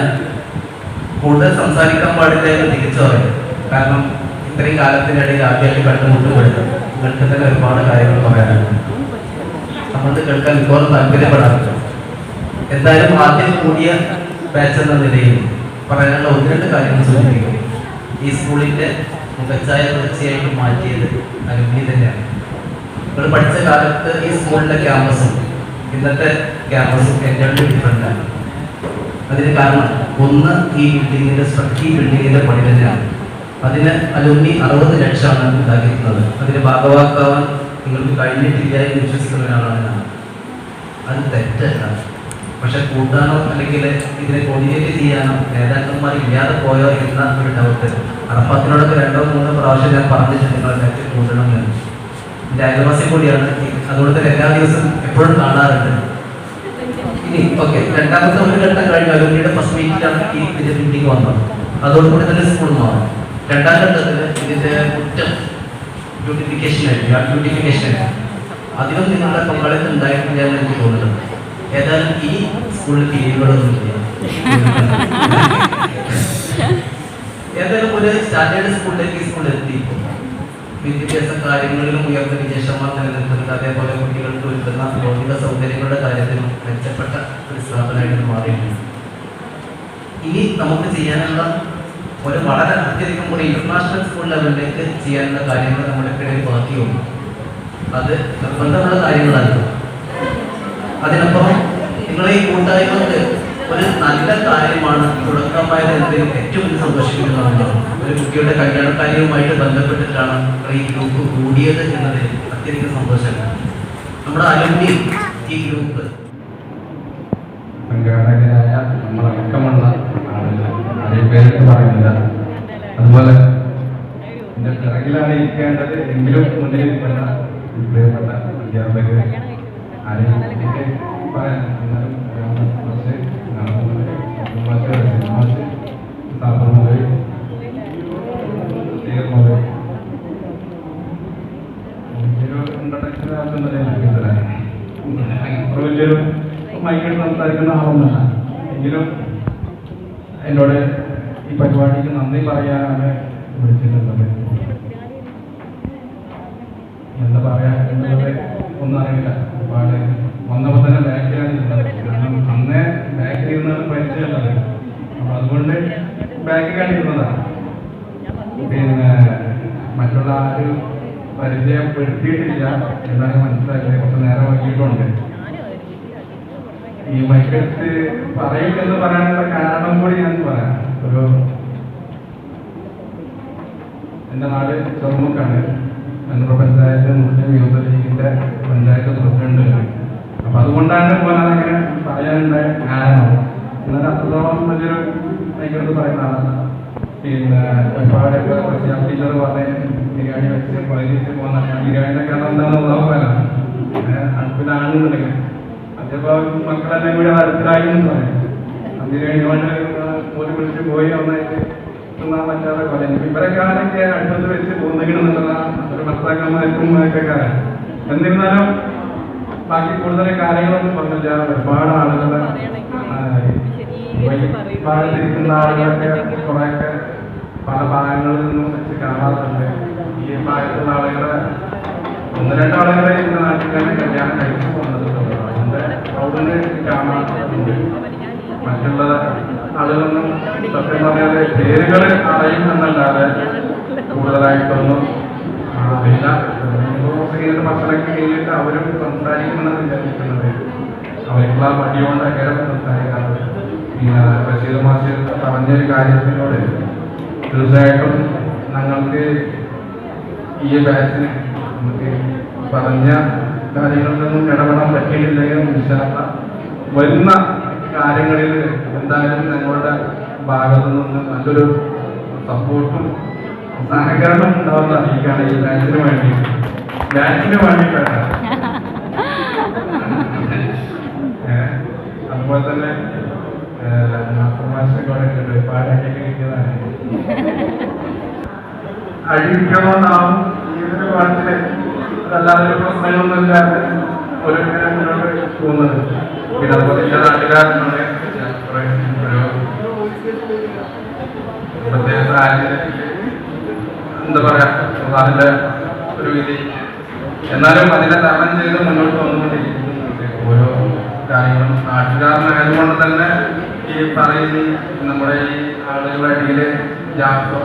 Speaker 7: കൂടുതൽ സംസാരിക്കാൻ പാടില്ല എന്ന് തിരിച്ചു പറയും. കാരണം ഇത്രയും കാലത്തിനിടയിൽ ആദ്യമായിട്ട് കണ്ടുമുട്ടുമ്പോഴും നിങ്ങൾക്ക് തന്നെ ഒരുപാട് കാര്യങ്ങൾ പറയാനുണ്ട്. നമ്മൾക്ക് കേൾക്കാൻ ഇപ്പോഴും താല്പര്യപ്പെടാറുണ്ട്. എന്തായാലും ആദ്യം കൂടിയ ബാച്ച് എന്ന നിലയിൽ പറയാനുള്ള 1-2 കാര്യങ്ങൾ സൂചിപ്പിക്കും. ഈ സ്കൂളിൻ്റെ മുഖച്ഛായ തീർച്ചയായിട്ടും മാറ്റിയത് അലുമിനി തന്നെയാണ്. നിങ്ങൾ പഠിച്ച കാലത്ത് ഈ സ്കൂളിൻ്റെ ക്യാമ്പസും ഇന്നത്തെ ക്യാമ്പസും എൻ്റെ ഡിഫറൻ്റാണ്. അതിന് കാരണം ഒന്ന് ഈ ബിൽഡിങ്ങിൻ്റെ പണി തന്നെയാണ്. അതിന് അലുമിനി 60 ലക്ഷമാണ് ഉണ്ടാക്കിയിരുന്നത്. അതിന് ഭാഗവാക്കാവാൻ നിങ്ങൾക്ക് കഴിഞ്ഞിട്ടില്ല എന്ന് വിശ്വസിക്കുന്ന ഒരാളാണ് ഞാൻ. അത് തെറ്റല്ല. പക്ഷെ കൂട്ടാനോ അല്ലെങ്കിൽ ഇതിനെ കോർഡിനേറ്റ് ചെയ്യാനോ നേതാക്കന്മാർ ഇല്ലാതെ പോയോ എന്ന ഒരു ഡൗട്ട് അറഫാത്തിനോടൊക്കെ 2-3 പ്രാവശ്യം ഞാൻ പറഞ്ഞിട്ടുണ്ട് നിങ്ങളെ ബാച്ചിൽ കൂട്ടണം എന്ന്. എൻ്റെ അയൽവാസി കൂടിയാണ്. അതുകൊണ്ട് തന്നെ എല്ലാ ദിവസവും എപ്പോഴും കാണാറുണ്ട്. ഇനി ഓക്കെ, രണ്ടാമത്തെ ഒരു ഘട്ടം കഴിഞ്ഞ അലുമിനിയുടെ ഫസ്റ്റ് മീറ്റിലാണ് ഈ ഇതിൻ്റെ മീറ്റിംഗ് വന്നത്. അതോടുകൂടി തന്നെ സ്കൂൾ മാറും. രണ്ടാം ഘട്ടത്തിൽ ഇതിൻ്റെ കുറ്റം ബ്യൂട്ടിഫിക്കേഷൻ അതിലും നിങ്ങളുടെ പങ്കാളിത്തം ഉണ്ടായിട്ടില്ല എന്ന് എനിക്ക് തോന്നുന്നുണ്ട്. ഏതായാലും ഈ സ്കൂളിൽ പിരിവുകളൊന്നുമില്ല. ഏതായാലും ഒരു സ്റ്റാൻഡേർഡ് സ്കൂളിലേക്ക് ഈ സ്കൂളിൽ എത്തി. വിദ്യാഭ്യാസ കാര്യങ്ങളിലും ഉയർന്ന വിജയശതമാനം നിലനിൽക്കുന്നുണ്ട്. അതേപോലെ കുട്ടികൾക്ക് ഒരുക്കുന്ന ഭൗതിക സൗകര്യങ്ങളുടെ കാര്യത്തിലും മെച്ചപ്പെട്ട ഒരു സ്ഥാപനമായിട്ട് മാറിയിട്ടുണ്ട്. ഇനി നമുക്ക് ചെയ്യാനുള്ള ഒരു വളരെ അത്യധികം കൂടി ഇന്റർനാഷണൽ സ്കൂൾ ലെവലിലേക്ക് ചെയ്യാനുള്ള കാര്യങ്ങൾ നമ്മുടെ ഇടയിൽ ബാക്കിയുണ്ട്. അത് നിർബന്ധമുള്ള കാര്യങ്ങളല്ല. അതിനപ്പുറം നിങ്ങളെ ഈ കൂട്ടായ്മക്ക് ഒരു നല്ല കാര്യമാണ് തുടക്കമായത് എന്നതിൽ ഏറ്റവും സന്തോഷിക്കുന്നതാണ്. ഒരു കുട്ടിയുടെ കല്യാണക്കാര്യവുമായിട്ട് ബന്ധപ്പെട്ടിട്ടാണ് ഈ ഗ്രൂപ്പ് കൂടിയത് എന്നതിൽ അത്യധികം സന്തോഷമാണ്. നമ്മുടെ അലുമിനി ഈ ഗ്രൂപ്പ്
Speaker 3: സംഘാടകരായ നമ്മളടക്കമുള്ള ആളുകൾ ആരെയും പേരിട്ട് പറയുന്നില്ല. അതുപോലെ എൻ്റെ പിറകിലാണ് ഇരിക്കേണ്ടത് എങ്കിലും മുന്നിലിരിക്കുന്ന പ്രിയപ്പെട്ട അധ്യാപകർ ആരെയും പറയാൻ മൈക്കിട്ട് സംസാരിക്കുന്ന ആളൊന്നല്ല. എങ്കിലും എന്നോട് ഈ പരിപാടിക്ക് നന്ദി പറയാനാണ് വിളിച്ചിട്ടുള്ളത്. എന്താ പറയാ എന്നുള്ളത് ഒന്നും അറിയില്ല. ഒരുപാട് വന്നപ്പോൾ തന്നെ ബാക്കിലാണ് ഇരുന്നത്. കാരണം അന്നേ ബാക്കിൽ ഇരുന്നാണ് പരിചയമുള്ളത്. അപ്പൊ അതുകൊണ്ട് ബാക്കിലാണ് ഇരുന്നതാണ്. പിന്നെ മറ്റുള്ള ആരും പരിചയപ്പെടുത്തിയിട്ടില്ല എന്നാണ് മനസ്സിലാക്കിയത്. കുറച്ച് നേരം വൈകിട്ടുണ്ട്. ഈ മൈക്കെടുത്ത് പറയും എന്ന് പറയാനുള്ള കാരണം കൂടി ഞാൻ പറയാം. എൻ്റെ നാട് ചെറുമുക്കാണ്. കണ്ണൂർ പഞ്ചായത്ത് മുസ്ലിം യൂത്ത് ലീഗിന്റെ പഞ്ചായത്ത് പ്രസിഡന്റ്. അപ്പൊ അതുകൊണ്ടാണ് അങ്ങനെ പറയാനുണ്ടായ കാരണം. എന്നാൽ അത്രത്തോളം വലിയൊരു മൈക്കെടുത്ത് പറയുന്ന ആളാണ്. പിന്നെ ഒരുപാട് ടീച്ചർ പറഞ്ഞ ബിരിയാണി വെച്ച് പതിനഞ്ച് പോകുന്ന ബിരിയാണിയുടെ കാരണം എന്താണെന്ന് പറയാം. അടുപ്പിലാണെന്നുണ്ടെങ്കിൽ അതിപ്പോ മക്കളെല്ലാം കൂടെ അടുത്തിലായി എന്ന് പറയും. ബിരിയാണി കൊണ്ട് ഒരു വിളിച്ച് പോയി ഒന്നായിട്ട് തിന്നാൻ പറ്റാതെ പറയും. ഇവരൊക്കെ ആരൊക്കെ അടുപ്പത്ത് വെച്ച് പോകുന്നെങ്കിലെന്നുള്ള ഒരു ഭർത്താക്കന്മാർക്കും കാര്യം. എന്നിരുന്നാലും ബാക്കി കൂടുതൽ കാര്യങ്ങളൊന്നും പറഞ്ഞില്ല. ഒരുപാട് ആളുകളെ ഭാഗത്തിരിക്കുന്ന ആളുകളൊക്കെ കുറെയൊക്കെ പല ഭാഗങ്ങളിൽ നിന്നും വെച്ച് കാണാറുണ്ട്. ഈ ഭാഗത്തുള്ള ആളുകളെ ഒന്ന് രണ്ടാളുകളെ ഇന്ന നാട്ടിൽ തന്നെ കല്യാണം കഴിച്ചു പോകുന്നത് അവിടെ കാണാറുണ്ട്. മറ്റുള്ള ആളുകളൊന്നും സത്യം പറഞ്ഞാൽ പേരുകൾ അറിയും എന്നല്ലാതെ കൂടുതലായിട്ടൊന്നും അറിയില്ല. മക്കളൊക്കെ കഴിഞ്ഞിട്ട് അവരും സംസാരിക്കുമെന്നാണ് വിചാരിക്കുന്നത്. അവർക്കുള്ള മടിയോണ്ടൊക്കെ സംസാരിക്കാറുണ്ട്. പിന്നെ ബഷീർ മാഷിർ പറഞ്ഞൊരു കാര്യത്തിനോട് തീർച്ചയായിട്ടും ഞങ്ങൾക്ക് ഈ ബാച്ചിന് നമുക്ക് പറഞ്ഞ കാര്യങ്ങളിലൊന്നും ഇടപെടാൻ പറ്റിയിട്ടില്ലെങ്കിൽ വരുന്ന കാര്യങ്ങളിൽ എന്തായാലും ഞങ്ങളുടെ ഭാഗത്തു നിന്ന് നല്ലൊരു സപ്പോർട്ടും സഹകരണം ഉണ്ടാവുന്ന അറിയിക്കുകയാണ് ഈ ബാച്ചിന് വേണ്ടിയിട്ടാണ്. അതുപോലെ തന്നെ പാടൊക്കെ കിട്ടിയതാണ്. അഴിക്കണമെന്നാവും ഈയൊരു പാട്ടില് അല്ലാതെ പ്രശ്നങ്ങളൊന്നുമില്ലാതെ ഒരു മുന്നോട്ട് പോകുന്നത്. പിന്നെ അതുപോലെ എൻ്റെ നാട്ടുകാരനാണ് ഒരു പ്രത്യേക സാഹചര്യത്തിൽ എന്താ പറയാ അതിൻ്റെ ഒരു വിധി എന്നാലും അതിനെ തരണം ചെയ്ത് മുന്നോട്ട് വന്നുകൊണ്ടിരിക്കുന്നു. ഓരോ കാര്യങ്ങളും നാട്ടുകാരനായതുകൊണ്ട് തന്നെ ഈ പറയുന്ന നമ്മുടെ ഈ ആളുകളുടെ ഇടയിൽ ജാഫർ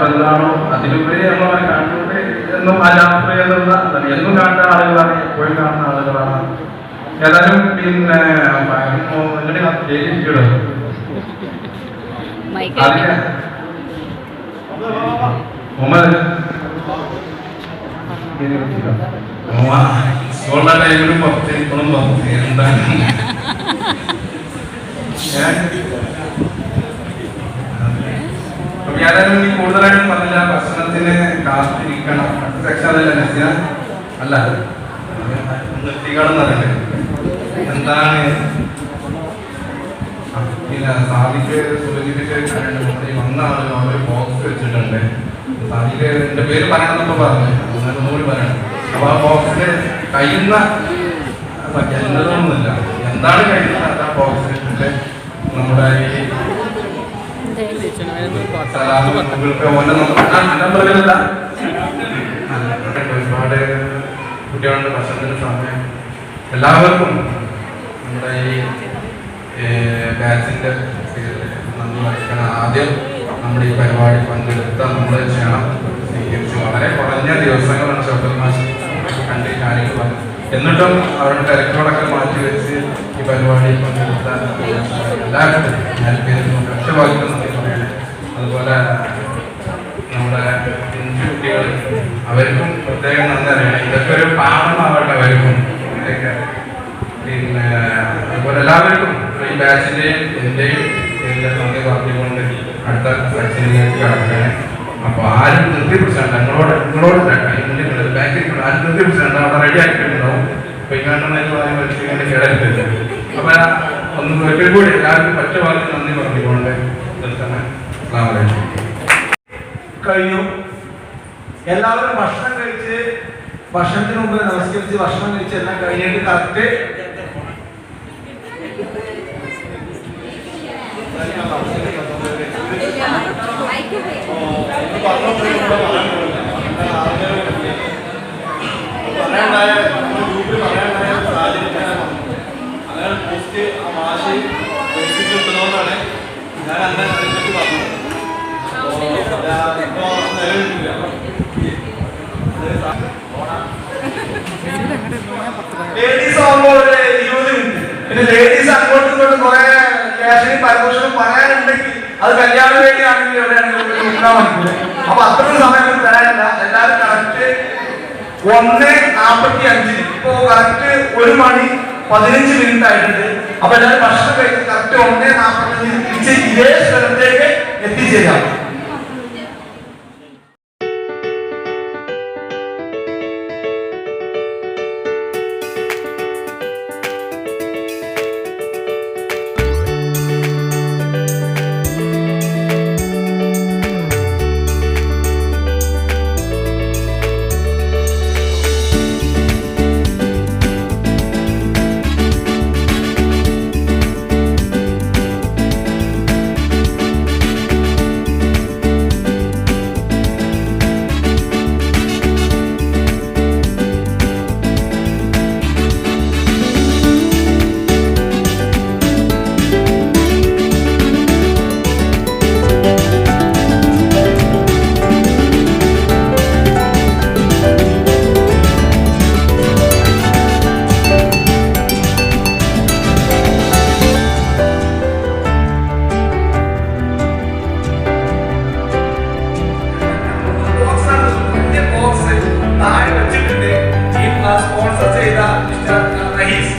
Speaker 3: എന്താണോ അതിലുപരി നമ്മളെ കണ്ടുകൊണ്ട് എന്നും ആ ജാഫർ എന്നുള്ള എന്നും കാണുന്ന ആളുകളാണ്, എപ്പോഴും കാണുന്ന ആളുകളാണ്. ഏതായാലും പിന്നെ സ്കൂളിലെ ടൈമിലും പുറത്ത് ഇപ്പോഴും പുറത്ത് എന്താണ് ഏതായാലും ഈ കൂടുതലായിട്ടും പറഞ്ഞില്ല. ഭക്ഷണത്തിന് കാത്തിരിക്കണം. അടുത്ത സെക്ഷൻ അതല്ല നസിയ അല്ല നിർത്തിക്കാണെന്ന് അറിയില്ല എന്താണ്. പിന്നെ സാദിക്ക് സൂചിപ്പിച്ച് വന്ന ആളുകൾ അവര് ബോക്സ് വെച്ചിട്ടുണ്ട്. സാദിക്ക് എന്റെ പേര് പറയണമെന്നൊക്കെ പറഞ്ഞു. ഒന്നുകൂടി പറയണം. അപ്പൊ ആ ബോക്സിന് കഴിയുന്ന എന്നതൊന്നുമില്ല എന്താണ് കഴിയുന്നത് ആ ബോക്സ് വെച്ചിട്ട് നമ്മുടെ ഈ നമ്പറിലല്ല
Speaker 7: ഒരുപാട് കുട്ടികളുടെ ഭക്ഷണത്തിന് സമയം എല്ലാവർക്കും നമ്മുടെ ഈ ബാച്ചിൻ്റെ നന്ദി അറിയിക്കണം. ആദ്യം നമ്മുടെ ഈ പരിപാടി പങ്കെടുത്ത നമ്മുടെ ക്ഷണം സ്വീകരിച്ചു. വളരെ കുറഞ്ഞ ദിവസങ്ങളാണ് ഷൗക്കത്ത് മാഷ് കണ്ട് കാര്യങ്ങൾ പറഞ്ഞു. എന്നിട്ടും അവരുടെ തിരക്കുകളൊക്കെ മാറ്റി വെച്ച് ഈ പരിപാടി പങ്കെടുത്ത എല്ലാവർക്കും ഞാൻ ഒറ്റവാക്കിട്ട് നന്ദി പറയണേ. അതുപോലെ നമ്മുടെ കുട്ടികൾ അവർക്കും പ്രത്യേകം നന്ദി അറിയണം. ഇതൊക്കെ ഒരു പാഠമാവട്ടെ അവർക്കും. പിന്നെ അതുപോലെ എല്ലാവർക്കും ഈ ബാച്ചിൻ്റെയും എൻ്റെയും നന്ദി പറഞ്ഞുകൊണ്ട് അടുത്ത സെക്ഷനിലേക്ക് കടക്കുകയാണ്. അപ്പോൾ ആരും നിർത്തിപ്പിടിച്ചാണ്ട് നിങ്ങളോട് ബാക്കിൽ ആരും നിർത്തിപ്പിടിച്ചാണ്ട് അവിടെ റെഡി ആക്കിയിട്ടുണ്ടാവും. അപ്പോൾ ഇങ്ങോട്ട് മനസ്സിലാക്കി കേടരുത്തില്ല. അപ്പോൾ ഒന്ന് ഒരിക്കൽ കൂടി എല്ലാവർക്കും പറ്റുവാക്കി നന്ദി പറഞ്ഞുകൊണ്ട് നിർത്തണം.
Speaker 2: കഴിഞ്ഞു. എല്ലാവരും ഭക്ഷണം കഴിച്ച് ഭക്ഷണത്തിന് മുമ്പ് നമസ്കരിച്ച് ഭക്ഷണം കഴിച്ച് എല്ലാം കഴിഞ്ഞിട്ട് കറക്റ്റ്
Speaker 10: അങ്ങനെ പോസ്റ്റ് ആ മാഷ് കിട്ടുന്നതുകൊണ്ടാണ് ഞാൻ അന്ന് അതിനെപ്പറ്റി പറഞ്ഞത്. ഇപ്പോൾ നിലവിലില്ല.
Speaker 2: ലേഡീസ് ആകുമ്പോൾ ഒരു 20 മിനിറ്റ്, പിന്നെ ലേഡീസ് അങ്ങോട്ടും ഇങ്ങോട്ടും കുറെ ക്യാഷിനും പരമോഷനും പറയാനുണ്ടെങ്കിൽ അത് കല്യാണം വേണ്ടിയാണെങ്കിൽ എവിടെയാണെങ്കിലും നോക്കാൻ മണിക്കൂർ. അപ്പൊ അത്രയും സമയം തരാനില്ല. എല്ലാവരും കറക്റ്റ് 1:45 ഇപ്പോ കറക്റ്റ് 1:15 ആയിട്ടുണ്ട്. അപ്പൊ എല്ലാവരും ഭക്ഷണം കഴിച്ച് കറക്റ്റ് 1:45 തിരിച്ച് ഇതേ സ്ഥലത്തേക്ക് എത്തിച്ചേരാം. സ്പോൺസർ ചെയ്ത മിസ്റ്റർ റഹീസ്.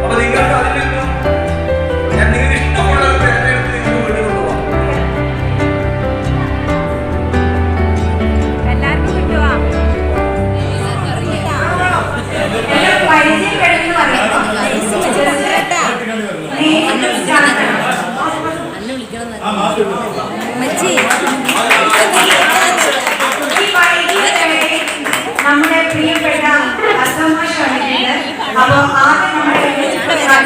Speaker 2: അപ്പൊ നിങ്ങൾക്ക് അതിൽ നിന്നും ഞാൻ നിങ്ങൾക്ക് ഇഷ്ടമുള്ളത് തിരഞ്ഞെടുത്ത് നിങ്ങൾ വീട്ടിൽ കൊണ്ടുപോകാം.
Speaker 8: എല്ലാവർക്കും കിട്ടുവാ
Speaker 1: നമ്മുടെ പ്രിയപ്പെട്ട അസമാഷാണ്. അപ്പൊ ആദ്യം നമ്മുടെ പ്രോഗ്രാം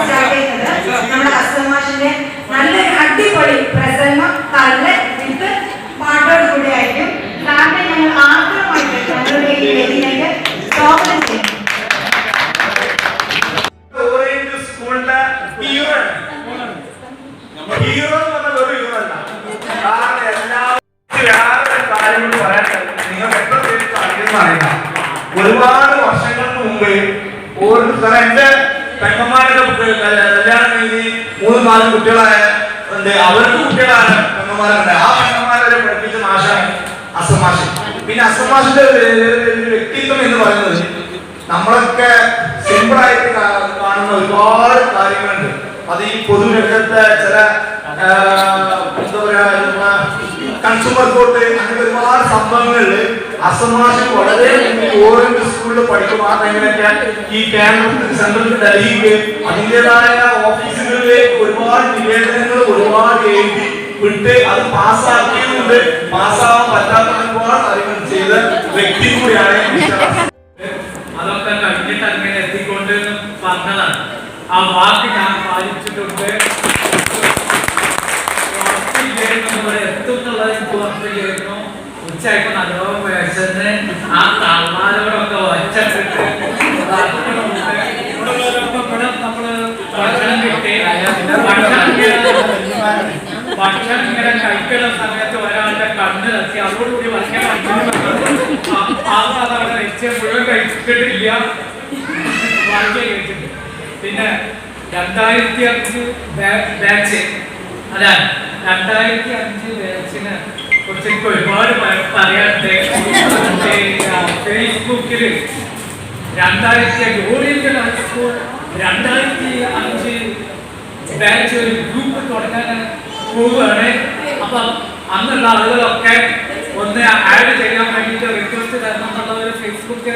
Speaker 1: സ്റ്റാർട്ട് ചെയ്യുന്നത് നമ്മുടെ അസമാഷിന്റെ നല്ലൊരു അടിപൊളി പ്രസംഗം കല്ല് വിത്ത് പാട്ടോട് കൂടി ആയിരിക്കും. കാരണം ഞങ്ങൾ ആദ്യമായിട്ട് ഞങ്ങളുടെ ഈ വേദിയിലേക്ക് സ്വാഗതം ചെയ്യും.
Speaker 2: സ്കൂളിലെ ഹീറോ എന്ന് പറഞ്ഞ ഒരു ഹീറോ അല്ല. കാരണം എല്ലാവരും വേറെ കാര്യങ്ങൾ പറയാൻ നിങ്ങൾ എത്ര പേർക്ക് അറിയുന്ന അറിയില്ല. ഒരുപാട് വർഷങ്ങൾക്ക് മുമ്പ് എന്റെ പെങ്ങന്മാരുടെ കല്യാണം കഴിഞ്ഞ് 3-4 കുട്ടികളായ അവർക്ക് കുട്ടികളായ പെങ്ങന്മാരുണ്ട്. ആ പെങ്ങന്മാരെ പഠിപ്പിച്ച മാഷാണ് അസമാഷ്. പിന്നെ അസമാഷിന്റെ വ്യക്തിത്വം എന്ന് പറയുന്നത് നമ്മളൊക്കെ സിമ്പിളായിട്ട് കാണുന്ന ഒരുപാട് കാര്യങ്ങളുണ്ട്. അത് ഈ പൊതുരംഗത്തെ ചില എന്താ പറയാ കൺസ്യൂമർ കോർട്ട് അങ്ങനെ ഒരുപാട് സംഭവങ്ങളില് അസമാഷ് വളരെ ഓരോ സ്കൂളിൽ പഠിക്കും. ആ ടൈമിലൊക്കെ ഈ കേന്ദ്ര സെൻട്രൽ ഡൽഹിക്ക് അതിൻ്റെതായ ഓഫീസുകളിലെ ഒരുപാട് നിവേദനങ്ങൾ ഒരുപാട് എഴുതി വിട്ട് അത് പാസ്സാക്കിയതുകൊണ്ട് പാസ്സാവാൻ പറ്റാത്ത ഒരുപാട് കാര്യങ്ങൾ ചെയ്ത വ്യക്തി കൂടിയാണ്.
Speaker 9: അതൊക്കെ കഴിഞ്ഞിട്ട് അങ്ങനെ എത്തിക്കൊണ്ട് പറഞ്ഞതാണ്. ആ വാക്ക് ഞാൻ പാലിച്ചിട്ടുണ്ട്. എത്തുന്നുള്ളത് എനിക്ക് ഉറപ്പ് ചെയ്യുന്നു. ഉച്ചയായപ്പോൾ നല്ലോണം ആ തള്ളാരോടൊക്കെ ഒച്ചട്ടിട്ട് ഇവിടെ നമ്മള് ഭക്ഷണം കിട്ടി ഭക്ഷണം ഇങ്ങനെ കഴിക്കുന്ന സമയത്ത് ഒരാളുടെ കണ്ണ് തട്ടി അതോടുകൂടി ഭക്ഷണം അതവിടെ വെച്ച് മുഴുവൻ കഴിച്ചിട്ടില്ല, ബാക്കി കഴിച്ചിട്ട്. പിന്നെ 2005 ബാച്ച് അല്ല 2005 ബാച്ചിനെ കുറിച്ച് എനിക്ക് ഒരുപാട് പറയാനുണ്ട്. ഫേസ്ബുക്കില് 2005 ഓറിയന്റൽ ഹൈസ്കൂൾ 2005 ബാച്ച് ഒരു ഗ്രൂപ്പ് തുടങ്ങാൻ പോവുകയാണ്. അപ്പൊ അന്നുള്ള ആളുകളൊക്കെ ഒന്ന് ആഡ് ചെയ്യാൻ വേണ്ടിയിട്ട് റിക്വസ്റ്റ് തരണം എന്നുള്ള ഒരു ഫേസ്ബുക്ക്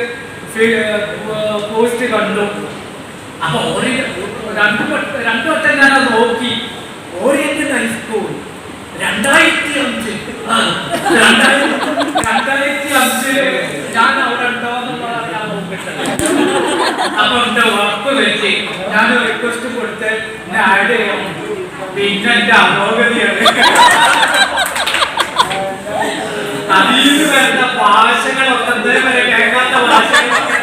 Speaker 9: പോസ്റ്റ് കണ്ടു. അപ്പൊ രണ്ടു വട്ടം ഞാൻ അത് നോക്കി. ഓറിയന്റൽ ഹൈസ്കൂൾ 2005 ഞാൻ അവിടെ ഉണ്ടോ എന്നുള്ളതാണ് ഞാൻ നോക്കിട്ടത്. അപ്പൊ എന്റെ ഉറപ്പ് വെച്ച് ഞാൻ റിക്വസ്റ്റ് കൊടുത്ത് എന്നെ ആഡ് ചെയ്യാം. പിന്നെ എന്റെ അധോഗതിയാണ് അതിൽ നിന്ന് വരുന്ന ഭാഷകളൊക്കെ ഇതേവരെ കേൾക്കാത്ത ഭാഷകളൊക്കെ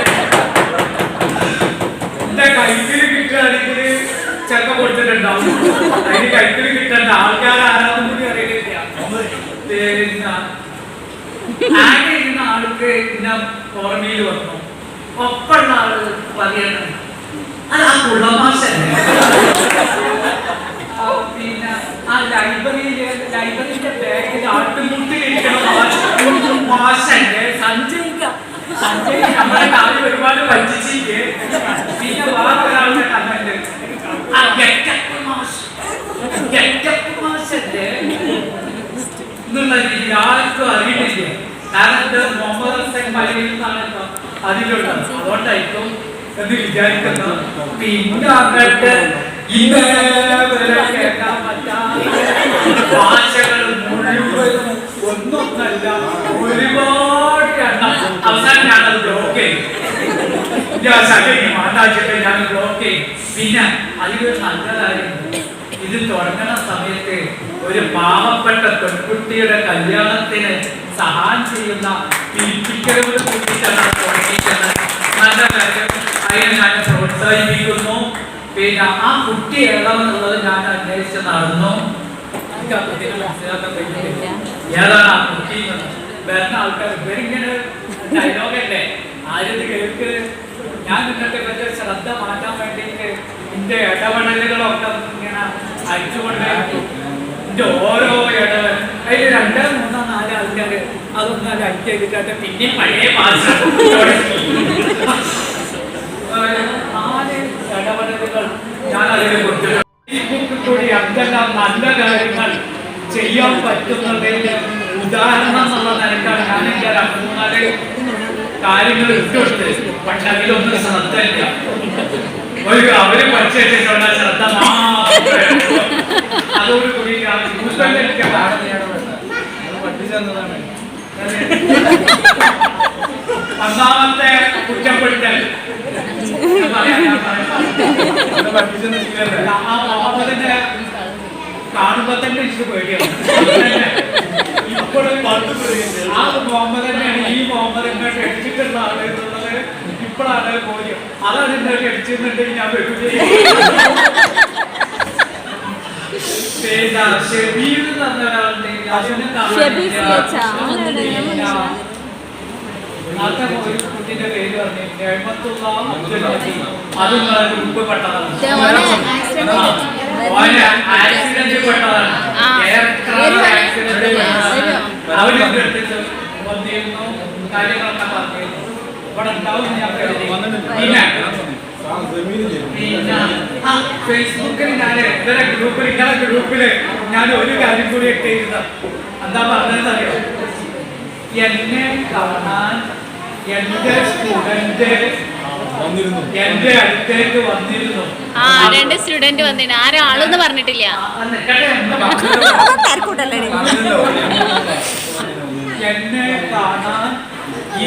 Speaker 9: എന്റെ കൈക്കിൽ കിട്ടുകയാണെങ്കിൽ ചെക്ക കൊടുത്തിട്ടുണ്ടാവും. അതിന് കൈക്കിൽ കിട്ടേണ്ട ആൾക്കാർ ആരാന്നും കൂടി അറിയില്ല. പിന്നെ ആഡ് ചെയ്യുന്ന ആൾക്ക് പിന്നെ ഓർമ്മയിൽ വന്നു. ഒപ്പമുള്ള ആള് പറയണം അത് ആ കുള്ളമാശല്ലേ. പിന്നെ ആ ലൈബ്രറിന്റെ ബാഗിൽ ആട്ടുമുട്ടിലിരിക്കുന്ന മാഷല്ലേ സഞ്ജയ് നമ്മുടെ കാര്യം ഒരുപാട് വഞ്ചിച്ചില്ലേ. പിന്നെ വേറൊരാളുടെ കമന്റ് ആ ഗെറ്റപ്പ് മാഷല്ലേ എന്നുള്ള രീതി ആർക്കും അറിയില്ല. കാരണം ഇത് മുഹമ്മദ് ഹസൻ മലയിൽ നിന്നാണ് അതിലുള്ളത്, അതുകൊണ്ടായിരിക്കും എന്ന് വിചാരിക്കുന്നു. പിന്നെ അങ്ങോട്ട് ഇന്നേവരെ കേൾക്കാൻ പറ്റാത്ത ഭാഷകൾ മുഴുവൻ ഒന്നൊന്നല്ല ഒരുപാട് എണ്ണം. അവസാനം ഞാനത് ബ്ലോക്ക് ചെയ്യും. മാതാച്ചിട്ട് ഞാൻ ബ്ലോക്ക് ചെയ്യും. പിന്നെ അതിലൊരു നല്ല കാര്യം, ഇത് തുടങ്ങുന്ന സമയത്ത് ഒരു പാവപ്പെട്ട പെൺകുട്ടിയുടെ കല്യാണത്തിന് സഹായം ചെയ്യുന്ന പിരിപ്പിക്കലുകൾ കൂട്ടിയിട്ടാണ് തുടങ്ങിയിട്ടുള്ളത്. നല്ല കാര്യം, അതിനെ ഞാൻ പ്രോത്സാഹിപ്പിക്കുന്നു. പിന്നെ ആ കുട്ടി ഏതാണെന്നുള്ളത് ഞാൻ അന്വേഷിച്ച് നടന്നു. എനിക്ക് ആ കുട്ടിയെ മനസ്സിലാക്കാൻ പറ്റില്ല ഏതാണ് ആ കുട്ടി. വരുന്ന ആൾക്കാർ ഇവരിങ്ങനെ ഡയലോഗല്ലേ ആരും കേൾക്ക്. ഞാൻ നിങ്ങൾക്ക് ഇവരുടെ ശ്രദ്ധ മാറ്റാൻ വേണ്ടിയിട്ട് എന്റെ ഇടപെടലുകളൊക്കെ ഇങ്ങനെ അയച്ചുകൊണ്ടേക്കും. എന്റെ ഓരോ ഇടപെടൽ അതിൽ 2, 3, 4 ആൾക്കാർ അതൊന്നും ലൈക്ക് ചെയ്തിട്ട് പിന്നെ പഴയ ഭാഷ 4 ഇടപെടലുകൾ ഞാൻ അതിനെ കുറിച്ച് ഫേസ്ബുക്കിൽ കൂടി എന്തെല്ലാം നല്ല കാര്യങ്ങൾ ചെയ്യാൻ പറ്റുന്നതിന്റെ ഉദാഹരണം എന്നുള്ള നിലക്കാണ് ഞാൻ എന്റെ 2, 3 കാര്യങ്ങൾ ഇട്ടുകൊടുത്ത്. പക്ഷെ അതിലൊന്നും ശ്രദ്ധയില്ല. അവര് പഠിച്ചിട്ടുള്ള ശ്രദ്ധ മാത്രം അതോടുകൂടി പഠിപ്പിച്ചതാണ്. ഒന്നാമത്തെ കുറ്റപ്പെടുത്തൽ കാണുമ്പോ തന്നെ എനിക്ക് പേടിയാണ്. ഇപ്പോഴും ആ മുഹമ്മദ് തന്നെയാണ് ഈ മുഹമ്മദ് എന്നെ കഴിച്ചിട്ടുള്ള ആള് എന്നുള്ളത് ഇപ്പോഴാണ് ബോധ്യം. അതാണ് എന്നെ കഴിച്ചിട്ടുണ്ടെങ്കിൽ ഞാൻ വരികയും ഷെബീർ എന്ന ഒരാളുണ്ടെങ്കിൽ അതിനെ ഒരു കുട്ടിന്റെ പേര് പറഞ്ഞു അതും ഗ്രൂപ്പിൽപ്പെട്ടതാണ്. ആക്സിഡന്റ് പെട്ടതാണ്. അവര് വന്നിരുന്നു, കാര്യങ്ങളൊക്കെ പറഞ്ഞിരുന്നു. ഇവിടെ ഉണ്ടാവും ഞാൻ ഫേസ്ബുക്കിൽ ഞാൻ ഇന്നലെ ഗ്രൂപ്പില് ഞാൻ ഒരു കാര്യം കൂടി ഒക്കെ ചെയ്തത് എന്താ പറഞ്ഞതെന്നറിയോ? എന്നെ കാണാൻ എന്റെ സ്റ്റുഡന്റ് എന്റെ അടുത്തേക്ക് വന്നിരുന്നു.
Speaker 8: 2 സ്റ്റുഡന്റ് വന്നിന്. ആരാളെന്ന് പറഞ്ഞിട്ടില്ല.
Speaker 9: എന്നെ കാണാൻ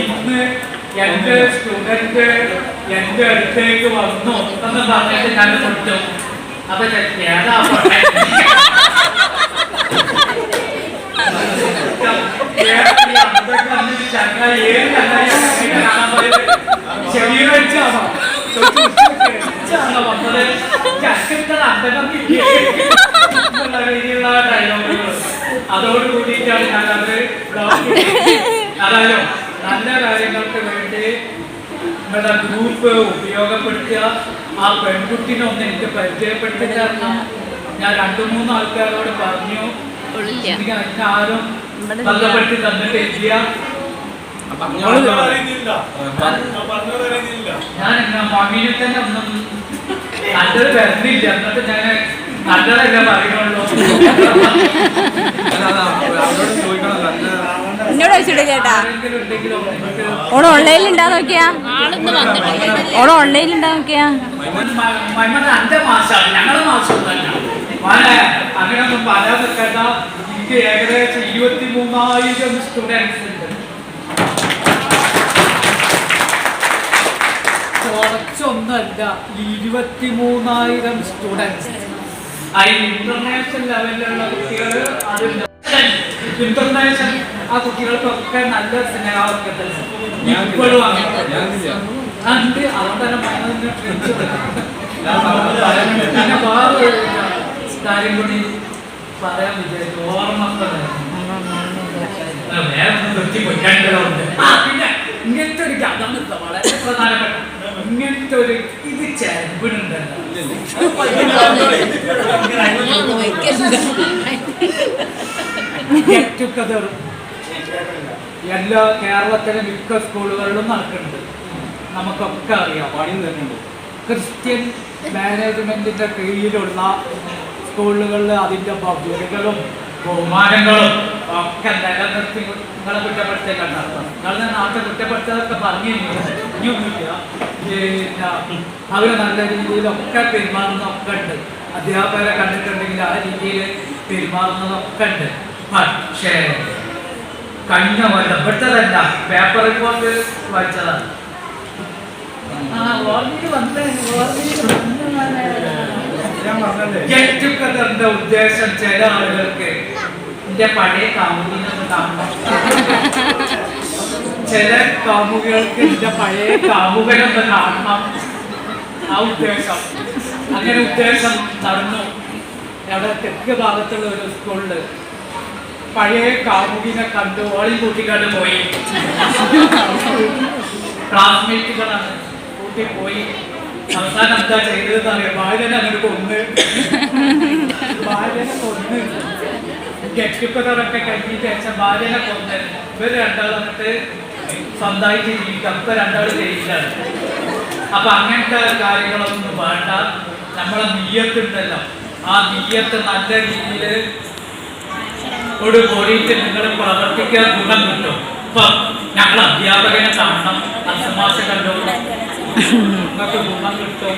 Speaker 9: ഇന്ന് എന്റെ സ്റ്റുഡന്റ് എന്റെ അടുത്തേക്ക് വന്നു എന്ന് പറഞ്ഞിട്ട് ഞാൻ കൊടുത്തു. അപ്പൊ ഏതാ ചങ്ങ ഏത് ചങ്ങ ചെറിയ വെച്ചാണോ വന്നത് രീതിയിലുള്ള ഡയലോഗുകൾ അതോട് കൂടിയിട്ടാണ് ഞാനത് അതായത് നല്ല കാര്യങ്ങൾക്ക് വേണ്ടി നിങ്ങളുടെ ഗ്രൂപ്പ് ഉപയോഗപ്പെടുത്തുക. ആ പെൺകുട്ടിനെ ഒന്ന് എനിക്ക് പരിചയപ്പെടുത്തി തരണം. ഞാൻ 2-3 ആൾക്കാരോട് പറഞ്ഞു, എനിക്ക് ആരും ബന്ധപ്പെടുത്തി തന്നിട്ടില്ല. ഞാൻ മമ്മീനെ തന്നെ ഒന്നും നല്ലത് വരുന്നില്ല. എന്നിട്ട് ഞാൻ നല്ലതല്ല പറയുന്നുള്ളൂ.
Speaker 8: എന്നോട് ചോദിച്ചിട്ട് ചേട്ടാ ഓണം ഓൺലൈനിൽ ഉണ്ടാ നോക്കിയാ ഓണം ഓൺലൈനിൽ ഉണ്ടാ നോക്കിയാ
Speaker 9: അന്റെ മാസമാണ് ഞങ്ങളുടെ മാസം അങ്ങനെയൊന്നും പറയാൻ നിൽക്കേണ്ട. എനിക്ക് ഏകദേശം 23,000 സ്റ്റുഡൻസ് ഉണ്ട്. കുറച്ചൊന്നല്ല, 23,000 സ്റ്റുഡൻസ്. അതിന് ഇന്റർനാഷണൽ ലെവലിലുള്ള കുട്ടികൾ, അത് ഇന്റർനാഷണൽ ആ കുട്ടികൾക്കൊക്കെ നല്ല സ്നേഹമൊക്കെ ഇപ്പോഴും അതുകൊണ്ട് തന്നെ വേറെ കാര്യം കൂടി പറയാൻ വിചാരിച്ചു. ഓർമ്മ വേറെ തെറ്റിപ്പോയിട്ടുണ്ട്. പിന്നെ ഇങ്ങനത്തെ ഒരു അതാണ് വളരെ പ്രധാനപ്പെട്ട ഇങ്ങനത്തെ ഒരു ഇത് ചെറുപ്പിനുണ്ടല്ലോ. എല്ലാ കേരളത്തിലെ മിക്ക സ്കൂളുകളിലും നടക്കുന്നുണ്ട്. നമുക്കൊക്കെ അറിയാം. പണി തരുന്നുണ്ട്. ക്രിസ്ത്യൻ മാനേജ്മെന്റിന്റെ കീഴിലുള്ള സ്കൂളുകളിൽ അതിന്റെ ഭവ്യതകളും ബഹുമാനങ്ങളും ഒക്കെ നിലനിർത്തി നിങ്ങളെ കുറ്റപ്പെടുത്തേണ്ട. നിങ്ങളെ നാട്ടിൽ കുറ്റപ്പെടുത്തതൊക്കെ പറഞ്ഞു ഇനിയൊന്നുമില്ല. പിന്നെ അവര് നല്ല രീതിയിലൊക്കെ പെരുമാറുന്നതൊക്കെ ഉണ്ട്. അധ്യാപകരെ കണ്ടിട്ടുണ്ടെങ്കിൽ ആ രീതിയിൽ പെരുമാറുന്നതൊക്കെ ഉണ്ട്. പക്ഷേ കഴിഞ്ഞ കൊല്ലം ഇവിടുത്തതല്ല, പേപ്പർ റിപ്പോർട്ട് വായിച്ചതാണ്. ഗെറ്റുഗദറിന്റെ ഉദ്ദേശം ചില ആളുകൾക്ക് എന്റെ പഴയ കാമുകിനെ കാണണം. ചില കാമുകൾക്ക് എന്റെ പഴയ കാമുകനൊന്ന് കാണണം. ആ ഉദ്ദേശം, അങ്ങനെ ഉദ്ദേശം നടന്നു. അവിടെ തെക്ക് ഭാഗത്തുള്ള ഒരു സ്കൂളില് പഴയ കാമുകിനെ കണ്ടു ഓളി കൂട്ടിക്കാണ്ട് പോയി. ക്ലാസ്മേറ്റുകളാണ്, കൂട്ടി പോയി. അവസാനം എന്താ ചെയ്തതെന്ന് അറിയാം, ബാല്യനെ അങ്ങോട്ട് കൊന്ന് ഗെറ്റുഗദറൊക്കെ കഴിഞ്ഞ ശേഷം ബാല്യനെ കൊന്ന് ഇവർ രണ്ടാളും എന്നിട്ട് സ്വന്തമായിട്ട് ജീവിക്കാം. ഇപ്പൊ രണ്ടാളും ചെയ്യില്ലാണ്. അപ്പൊ അങ്ങനത്തെ കാര്യങ്ങളൊന്നും വേണ്ട. നമ്മളെ നീയത്തുണ്ടല്ലോ, ആ നീയത്ത് നല്ല രീതിയിൽ ഒരു കൂടിയിട്ട് നിങ്ങൾ പ്രവർത്തിക്കാൻ ഗുണം കിട്ടും. ഇപ്പൊ ഞങ്ങൾ അധ്യാപകനെ കാണണം, അസമാശ കണ്ടു നിങ്ങൾക്ക് ഗുണം കിട്ടും.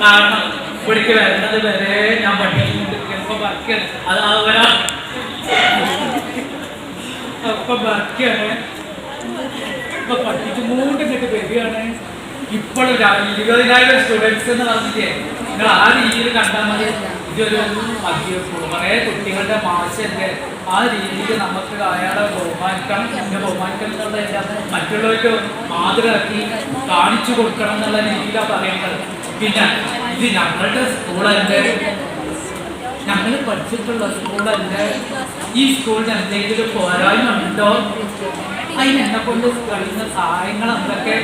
Speaker 9: കാരണം ഇവിടേക്ക് വരുന്നത് വരെ ഞാൻ പഠിക്കുന്നുണ്ട്. ബാക്കിയാണ് അത് അപ്പൊ ബാക്കിയാണ് ഇപ്പൊ പഠിച്ചു 3 കെട്ട് വരികയാണ്. ഇപ്പോഴും 20,000 സ്റ്റുഡൻസ് എന്ന് പറഞ്ഞിട്ടേ നിങ്ങൾ ആ രീതിയിൽ കണ്ടാൽ മതി. ഇതൊരു കുറേ കുട്ടികളുടെ മാഷന്റെ ആ രീതിയിൽ നമുക്ക് അയാളെ ബഹുമാനിക്കണം. എന്നെ ബഹുമാനിക്കണം എന്നുള്ളതല്ല, മറ്റുള്ളവർക്ക് മാതൃകയാക്കി കാണിച്ചു കൊടുക്കണം എന്നുള്ള രീതിയിലാണ് പറയുന്നത്. പിന്നെ ഇത് ഞങ്ങളുടെ സ്കൂളല്ലേ, ഞങ്ങൾ പഠിച്ചിട്ടുള്ള സ്കൂളല്ലേ, ഈ സ്കൂളിന് എന്തെങ്കിലും പോരായ്മ ഉണ്ടോ, അതിനെന്നെ കൊണ്ട് കഴിയുന്ന സഹായങ്ങൾ എന്തൊക്കെ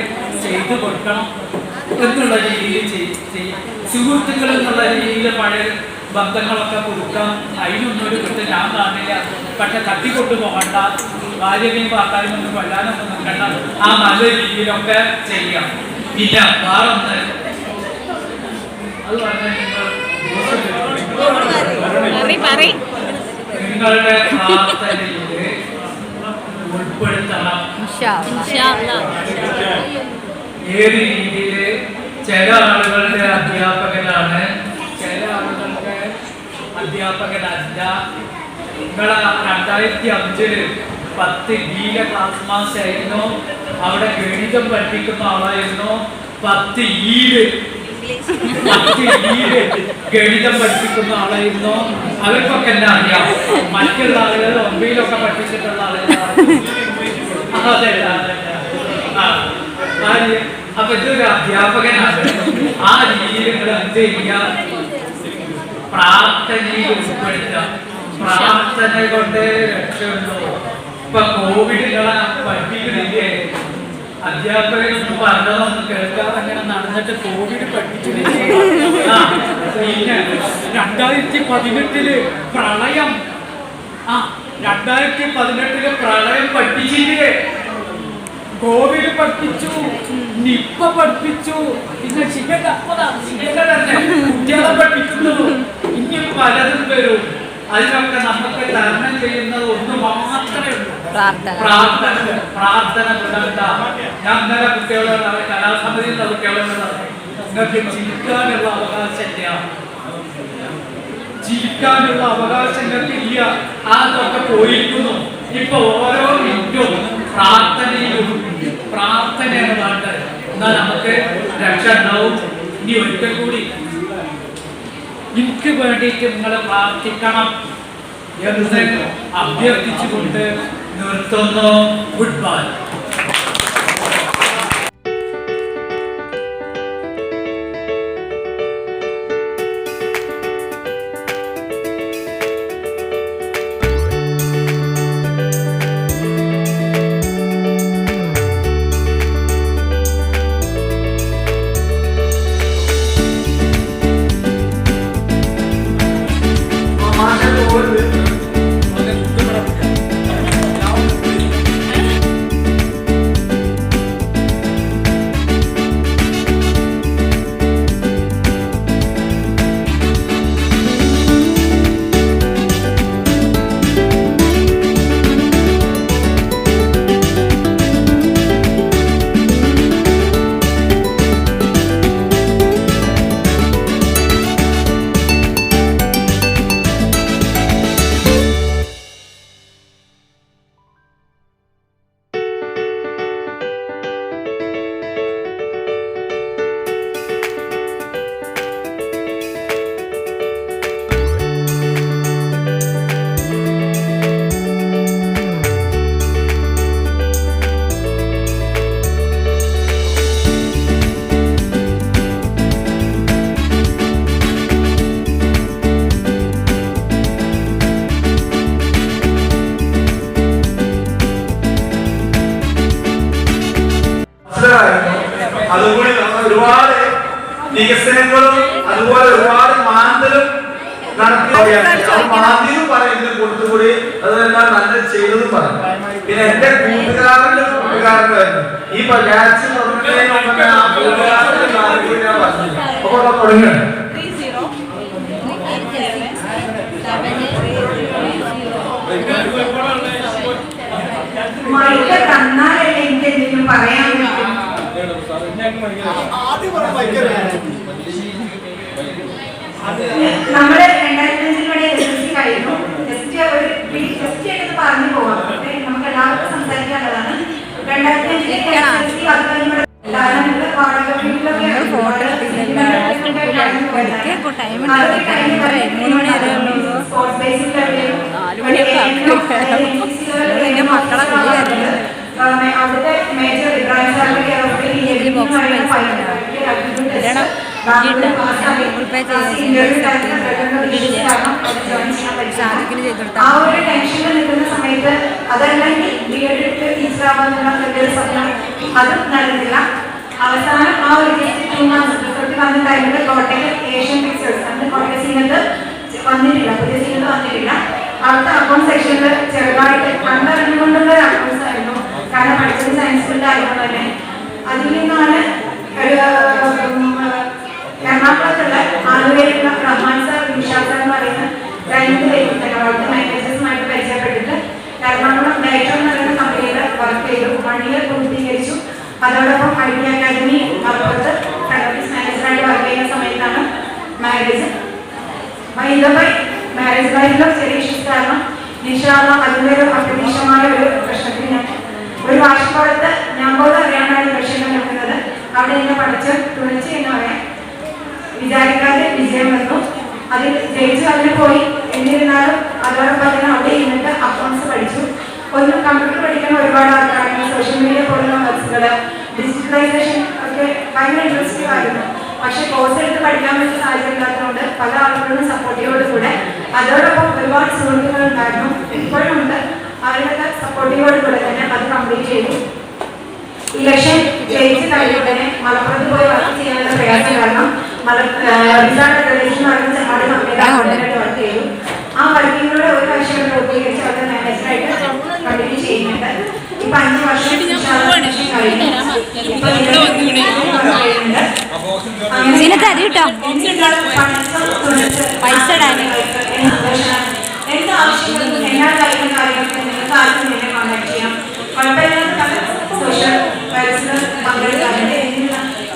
Speaker 9: ചെയ്തു കൊടുക്കണം എന്നുള്ള രീതിയിൽ ചെയ്യും. സുഹൃത്തുക്കൾ എന്നുള്ള രീതിയിൽ പഴയ ബന്ധങ്ങളൊക്കെ കൊടുക്കാം. അതിനൊന്നും ഒരു കുറ്റം ഞാൻ കാണില്ല. പക്ഷെ തട്ടിക്കൊണ്ടു പോകണ്ട, ഭാര്യയും ഭർത്താവിനും ഒന്നും കൊല്ലാനൊന്നും നിൽക്കണ്ട. ആ നല്ല രീതിയിലൊക്കെ ചെയ്യാം. പിന്നെ വേറൊന്ന് അത് പറഞ്ഞാൽ നിങ്ങളുടെ പ്രാർത്ഥനയില് ഉൾപ്പെടുത്തണം. ഏത് രീതിയില് ചില ആളുകളുടെ അധ്യാപകനാണ്, ചില ആളുകളുടെ അധ്യാപകനല്ല. നിങ്ങളെ 2005 10 ബിയിലെ ക്ലാസ് മാസായിരുന്നു. അവിടെ ഗണിതം പഠിപ്പിക്കുന്ന ആളായിരുന്നു. 10 ഇയില് ഗണിതം പഠിപ്പിക്കുന്ന ആളായിരുന്നു. അവർക്കൊക്കെ എന്നെ അറിയാം. മറ്റുള്ള ആളുകൾ 9 പഠിപ്പിച്ചിട്ടുള്ള ആളുകളാണ്. അതല്ല അപ്പൊ ഇതൊരു അധ്യാപകനാണ്. ആ രീതിയിൽ നിങ്ങൾ എന്ത് ചെയ്യുക, പ്രാർത്ഥനയിൽ ഉൾപ്പെടുത്തുക. പ്രാർത്ഥന കൊണ്ട് രക്ഷയുണ്ടോ? ഇപ്പൊ കോവിഡ് നിങ്ങളെ പഠിപ്പിക്കുന്നില്ലേ? അധ്യാപകരൊന്നും പറഞ്ഞതൊന്നും കേൾക്കാതെ അങ്ങനെ നടന്നിട്ട് കോവിഡ് പഠിപ്പിച്ചില്ലേ? പിന്നെ 2018 പ്രളയം, 2018 പ്രളയം പഠിപ്പിച്ചില്ലേ? കോവിഡ് പഠിപ്പിച്ചു, നിപ്പ പഠിപ്പിച്ചു, പിന്നെ ശിഖര തന്നെ കുട്ടികളെ പഠിപ്പിക്കുന്നു. ഇനി പലതും വരും. അതിനൊക്കെ നമുക്ക് തരണം ചെയ്യുന്നത് ഒന്ന് മാത്രമേ ഉള്ളൂ, പ്രാർത്ഥന. പ്രാർത്ഥന തുടങ്ങ. ഞാൻ ഇന്നലെ കുട്ടികളോട്, കലാസമിതിയുടെ കുട്ടികളോട് നിങ്ങൾക്ക് ജീവിക്കാനുള്ള അവകാശമില്ല, ജീവിക്കാനുള്ള അവകാശങ്ങൾക്ക് ഇല്ല. അതൊക്കെ പോയിരിക്കുന്നു. ഇപ്പൊ ഓരോ മിനിറ്റും പ്രാർത്ഥനയിലും പ്രാർത്ഥനയാണ് വേണ്ടത്. എന്നാൽ നമുക്ക് രക്ഷ ഉണ്ടാവും. ഇനി ഒരിക്കൽ കൂടി എനിക്ക് വേണ്ടിയിട്ട് നിങ്ങൾ പ്രാർത്ഥിക്കണം എന്ന് അഭ്യർത്ഥിച്ചുകൊണ്ട് നിർത്തുന്നു. Good bye.
Speaker 2: അതുകൂടി നമ്മൾ ഒരുപാട് വികസനങ്ങളും അതുപോലെ ഒരുപാട് മാന്തലും നടത്തി. മാന്തിയും പറയുന്നത് കൊടുത്തുകൂടി അതെല്ലാം നല്ല ചെയ്തതും പറഞ്ഞു. പിന്നെ എന്റെ കൂട്ടുകാരന്റെ കൂട്ടുകാരനായിരുന്നു ഈ ബാച്ച് തുടങ്ങുന്നതിന് മുമ്പ് ആ കൂട്ടുകാരന്റെ കാര്യം കൂടി ഞാൻ പറഞ്ഞു. അപ്പൊ തുടങ്ങണം.
Speaker 1: തന്നാലല്ലേ എനിക്ക് എന്തെങ്കിലും പറയാൻ പറ്റും. നമ്മള് 2005 SSLC കഴിഞ്ഞു. ജസ്റ്റ് ആയിട്ട് പറഞ്ഞു പോവാം. നമുക്ക് എല്ലാവർക്കും സംസാരിക്കാനുള്ളതാണ്. 2005 SSLC അത് കഴിഞ്ഞ വാടക വീട്ടിലൊക്കെ സ്പോർട്സ് ബേസിക് അവിടുത്തെ മേജർ ആ ഒരു ടെൻഷനിൽ നിൽക്കുന്ന സമയത്ത് അതല്ലെങ്കിൽ ബി.എഡ് ടീച്ചറാവാന്നുള്ള സ്വപ്നം അതും നടന്നില്ല. അവസാനം ആ ഒരു 2 months വന്ന ടൈമിൽ കോട്ടയം ഏഷ്യൻ പിക്ചേഴ്സ് അന്ന് കോട്ടയം സീനത്ത് വന്നിട്ടില്ല, പുതിയ സീനത്ത് വന്നിട്ടില്ല. അവിടുത്തെ അക്കൗണ്ട് സെക്ഷനിൽ ചെറുതായിട്ട് കണ്ടറിഞ്ഞുകൊണ്ടുള്ള ഒരു അക്കൗണ്ട്സ് ആയിരുന്നു. കാരണം പഠിച്ചത് സയൻസ് ഫീൽഡ് ആയതുകൊണ്ട് തന്നെ. അതിൽ നിന്നാണ് എറണാകുളത്തുള്ള ആലുവയിലുള്ള റഹ്മാൻ സാർ, നിഷാ സാർ എന്ന് പറയുന്ന 2 പേരുണ്ട്. അവിടുത്തെ മാനേജേഴ്സുമായിട്ട് പരിചയപ്പെട്ടിട്ട് എറണാകുളം ഡയറക്ടർ എന്ന് പറയുന്ന കമ്പനിയിൽ വർക്ക് ചെയ്തു. 1 year പൂർത്തീകരിച്ചു. അതോടൊപ്പം ഐ.ടി. അക്കാദമി മലപ്പുറത്ത് ഫെഡറേഷൻ മാനേജറായിട്ട് വർക്ക് ചെയ്യുന്ന സമയത്താണ് മാരേജ്. മാരേജ് ലൈഫിലും ചെറിയ ഇഷ്യൂസ് കാരണം നിഷാദ അതിൻ്റെ ഒരു അപ്രതീക്ഷിതമായ ഒരു പ്രശ്നത്തിന് ഞാൻ ഒരു വാശിപ്പാടത്ത് ഞാൻ പോലും അറിയാണ്ടാണ് പ്രശ്നം നടക്കുന്നത്. അവിടെ എന്നെ പഠിച്ച് തുണിച്ച് എന്ന് പറയാൻ വിചാരിക്കാതെ വിജയം വന്നു. അതിൽ ജയിച്ചു അതിന് പോയി. എന്നിരുന്നാലും അതോടൊപ്പം തന്നെ അവിടെ ഇരുന്നിട്ട് അക്കൗണ്ട്സ് പഠിച്ചു. ഒന്ന് കമ്പ്യൂട്ടർ പഠിക്കാൻ ഒരുപാട് ആൾക്കാരാണ്. സോഷ്യൽ മീഡിയ പോലുള്ള വർക്സുകൾ ഡിജിറ്റലൈസേഷൻ ഒക്കെ ഭയങ്കര ഇൻട്രസ്റ്റിംഗ് ആയിരുന്നു. പക്ഷെ കോഴ്സ് എടുത്ത് പഠിക്കാൻ പറ്റിയ സാഹചര്യം ഇല്ലാത്തതുകൊണ്ട് പല ആളുകളും സപ്പോർട്ടീവോടുകൂടെ, അതോടൊപ്പം ഒരുപാട് സുഹൃത്തുക്കൾ ഉണ്ടായിരുന്നു, ഇപ്പോഴും ഉണ്ട്. അവരുടെ സപ്പോർട്ടീവോടുകൂടെ തന്നെ അത് കംപ്ലീറ്റ് ചെയ്തു. ഇലക്ഷൻ ജയിച്ച് കഴിഞ്ഞുടനെ മലപ്പുറത്ത് പോയി വർക്ക് ചെയ്യാനുള്ള പ്രയാസം കാരണം ചെമ്മാട് കമ്പനിയുടെ വർക്ക് ചെയ്തു. ആ വർക്കിങ്ങിലൂടെ ഒരു വർഷം പൂർത്തീകരിച്ച് അവരുടെ മാനേജറായിട്ട് കണ്ടിന്യൂ ചെയ്യുന്നുണ്ട്. ഇപ്പൊ 5 വർഷം കഴിഞ്ഞു. എന്താവശ്യങ്ങളും എല്ലാ കാര്യങ്ങൾക്കും നിങ്ങൾക്ക് ആർക്കും എന്നെ കോൺടാക്ട് ചെയ്യാം. കുഴപ്പമില്ലാത്ത സോഷ്യൽ സർവീസിൽ പങ്കെടുക്കാറുണ്ട്.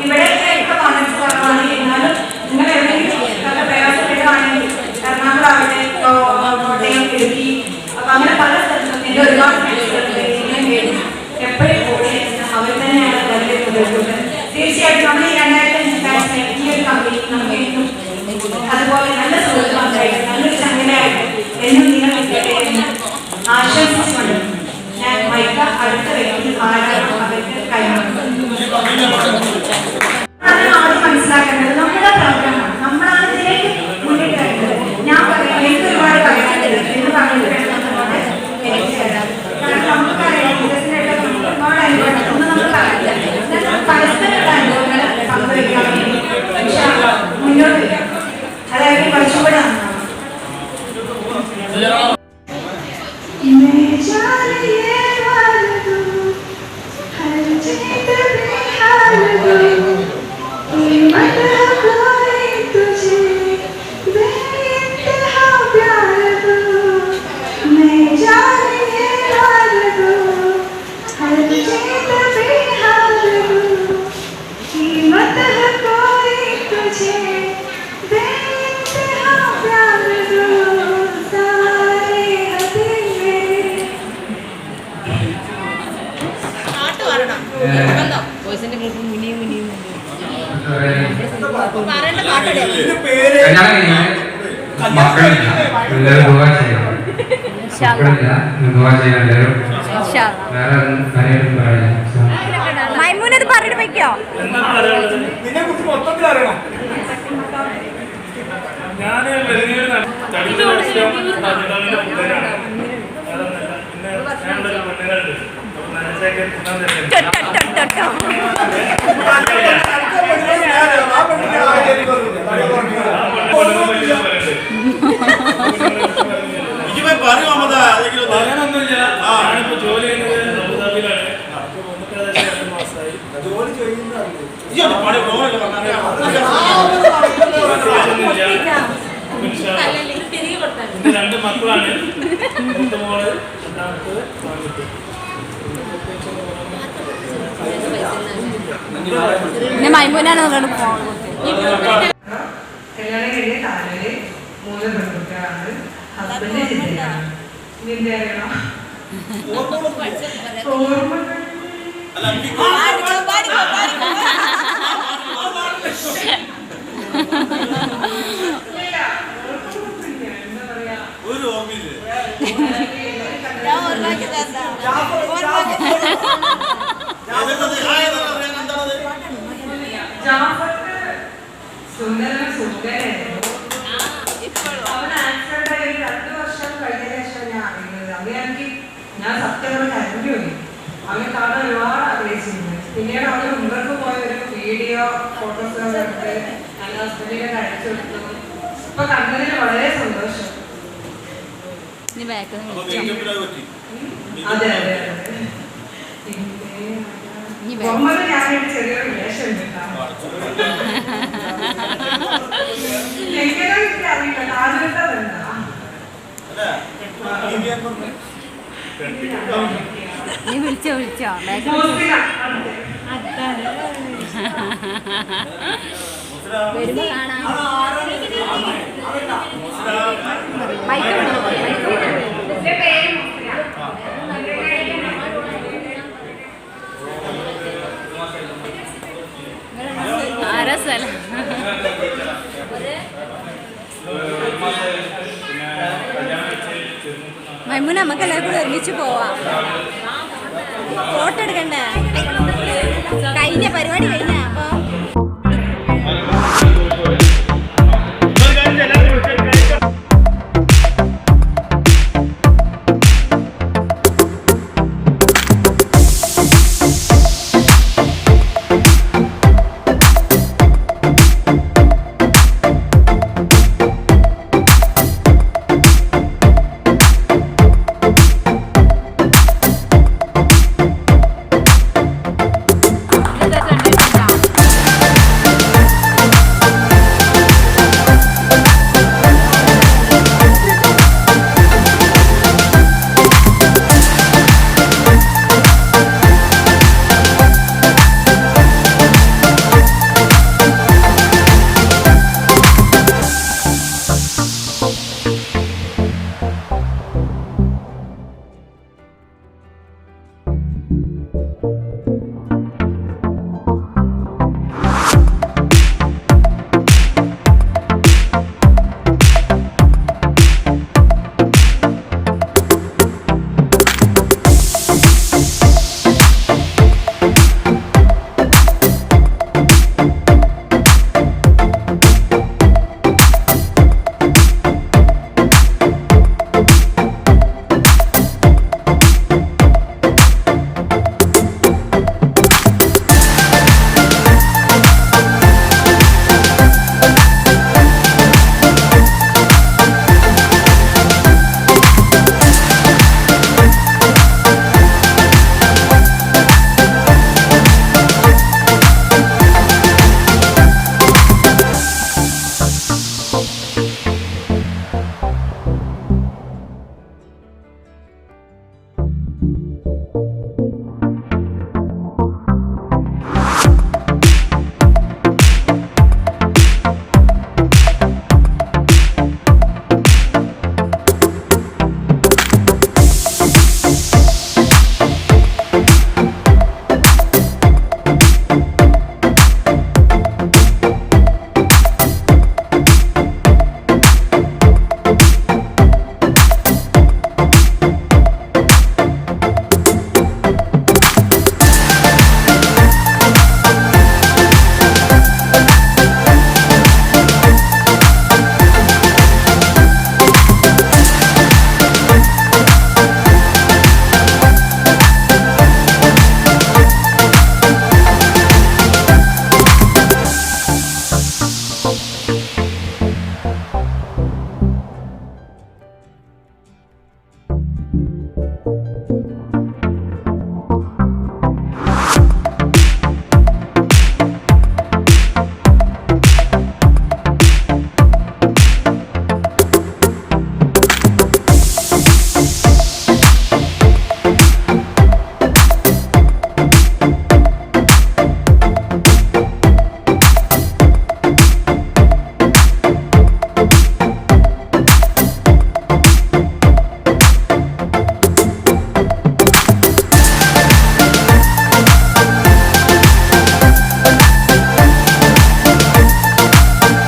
Speaker 1: ഇവിടെ ഒക്കെ കോൺടാക്ട് കുറവാണ്. എന്നാലും നിങ്ങൾ എവിടെയെങ്കിലും ഒക്കെ പ്രയാസപ്പെടുകയാണെങ്കിൽ എറണാകുളം ആവട്ടെ, കോട്ടയം, ഇടുക്കി, അപ്പൊ അങ്ങനെ പല സ്ഥലത്തും എൻ്റെ ഒരുപാട് ഫ്രണ്ട്സുകളുണ്ട്. എപ്പോഴും കൂടെ അവർ തന്നെയാണ് വളരെ മുതൽക്കൂട്ട്. തീർച്ചയായിട്ടും നമ്മൾ ഈ 2005 ഈ ഒരു കമ്പനി നമുക്ക് എന്നും അതുപോലെ നല്ല സുഹൃത്തുക്കളായിട്ട് നല്ലൊരു ചങ്ങലയായിട്ട് എന്നും നിങ്ങൾ നിൽക്കട്ടെ എന്ന് ആശംസിച്ചുകൊണ്ട് ഞാൻ മൈക്ക അടുത്ത വ്യക്തി ആരാണ് അവർക്ക് കൈമാറുന്നത്. ആദ്യം മനസ്സിലാക്കേണ്ടത് നമ്മുടെ പ്രോഗ്രാമാണ്. നമ്മളാണ് ഇതിലേക്ക് മുന്നിട്ട് വരുന്നത്. ഞാൻ പറയാം, എനിക്ക് ഒരുപാട് പറയാനുണ്ട് എന്ന് പറഞ്ഞത് എനിക്ക് തരാം. കാരണം നമുക്കറിയാം വികസനമായിട്ട് ഒരുപാട് അനുഭവം ഒന്നും നമുക്ക് അറിയില്ല. പരസ്പരമുള്ള അനുഭവങ്ങൾ പങ്കുവയ്ക്കാൻ വേണ്ടി മുന്നോട്ട് വരിക. അതായത് കുറച്ചുകൂടെ നന്നാവും.
Speaker 8: മൈമൂനത് പറഞ്ഞിട്ട് വെക്കോ.
Speaker 2: നിന്നെ കുറിച്ച് മൊത്തത്തിൽ അറിയണം.
Speaker 6: ഞാൻ പറയാനൊന്നുമില്ല. ഞാനിപ്പോ ജോലി ചെയ്യുന്നത് അബുദാബിയിലാണ്. മാസമായി ജോലി ചെയ്യുന്ന 2 മക്കളാണ്. മൂത്ത മോള്, രണ്ടാമത്തത് ആൺകുട്ടി.
Speaker 8: മൈമൂനാണ്
Speaker 1: കല്യാണം കഴിഞ്ഞ താലൂര് 3 പെൺകുട്ടികളാണ്. ഹസ്ബൻഡ് ജില്ലയിലാണ്. നിന്റെ അറിയണോ?
Speaker 10: ഒരു ഓർമ്മയില്ലേ?
Speaker 1: സുന്ദരനായിരുന്നു. അവൻ ആക്സിഡന്റ് ആയി 2 വർഷം കഴിഞ്ഞ ശേഷം ഞാൻ അറിയുന്നത്. അത് ഞാൻ സത്യം കരഞ്ഞു പോയി. അവനെ കാണാൻ ഒരുപാട് ആഗ്രഹിച്ചിരുന്നു. പിന്നീട് അവന് മുമ്പർക്ക് പോയ ഒരു വീഡിയോ ഫോട്ടോസ് എടുത്ത് ഞാൻ ഹസ്ബൻഡിനെ കഴിച്ചു കൊടുത്തു. ഇപ്പൊ കണ്ടതിന് വളരെ സന്തോഷം. അതെ അതെ അതെ. മുഹമ്മദ് ഞാനൊരു ചെറിയൊരു വേഷം എങ്ങനെ അറിയില്ല. ആദ്യത്തെ
Speaker 8: നീ വിളിച്ചോ വരുമ്പോ കാണാം. മൈമൂന നമുക്ക് എല്ലാവരും കൂടെ ഒരുമിച്ച് പോവാം. ഫോട്ടോ എടുക്കണ്ടേ? കഴിഞ്ഞ പരിപാടി കഴിഞ്ഞ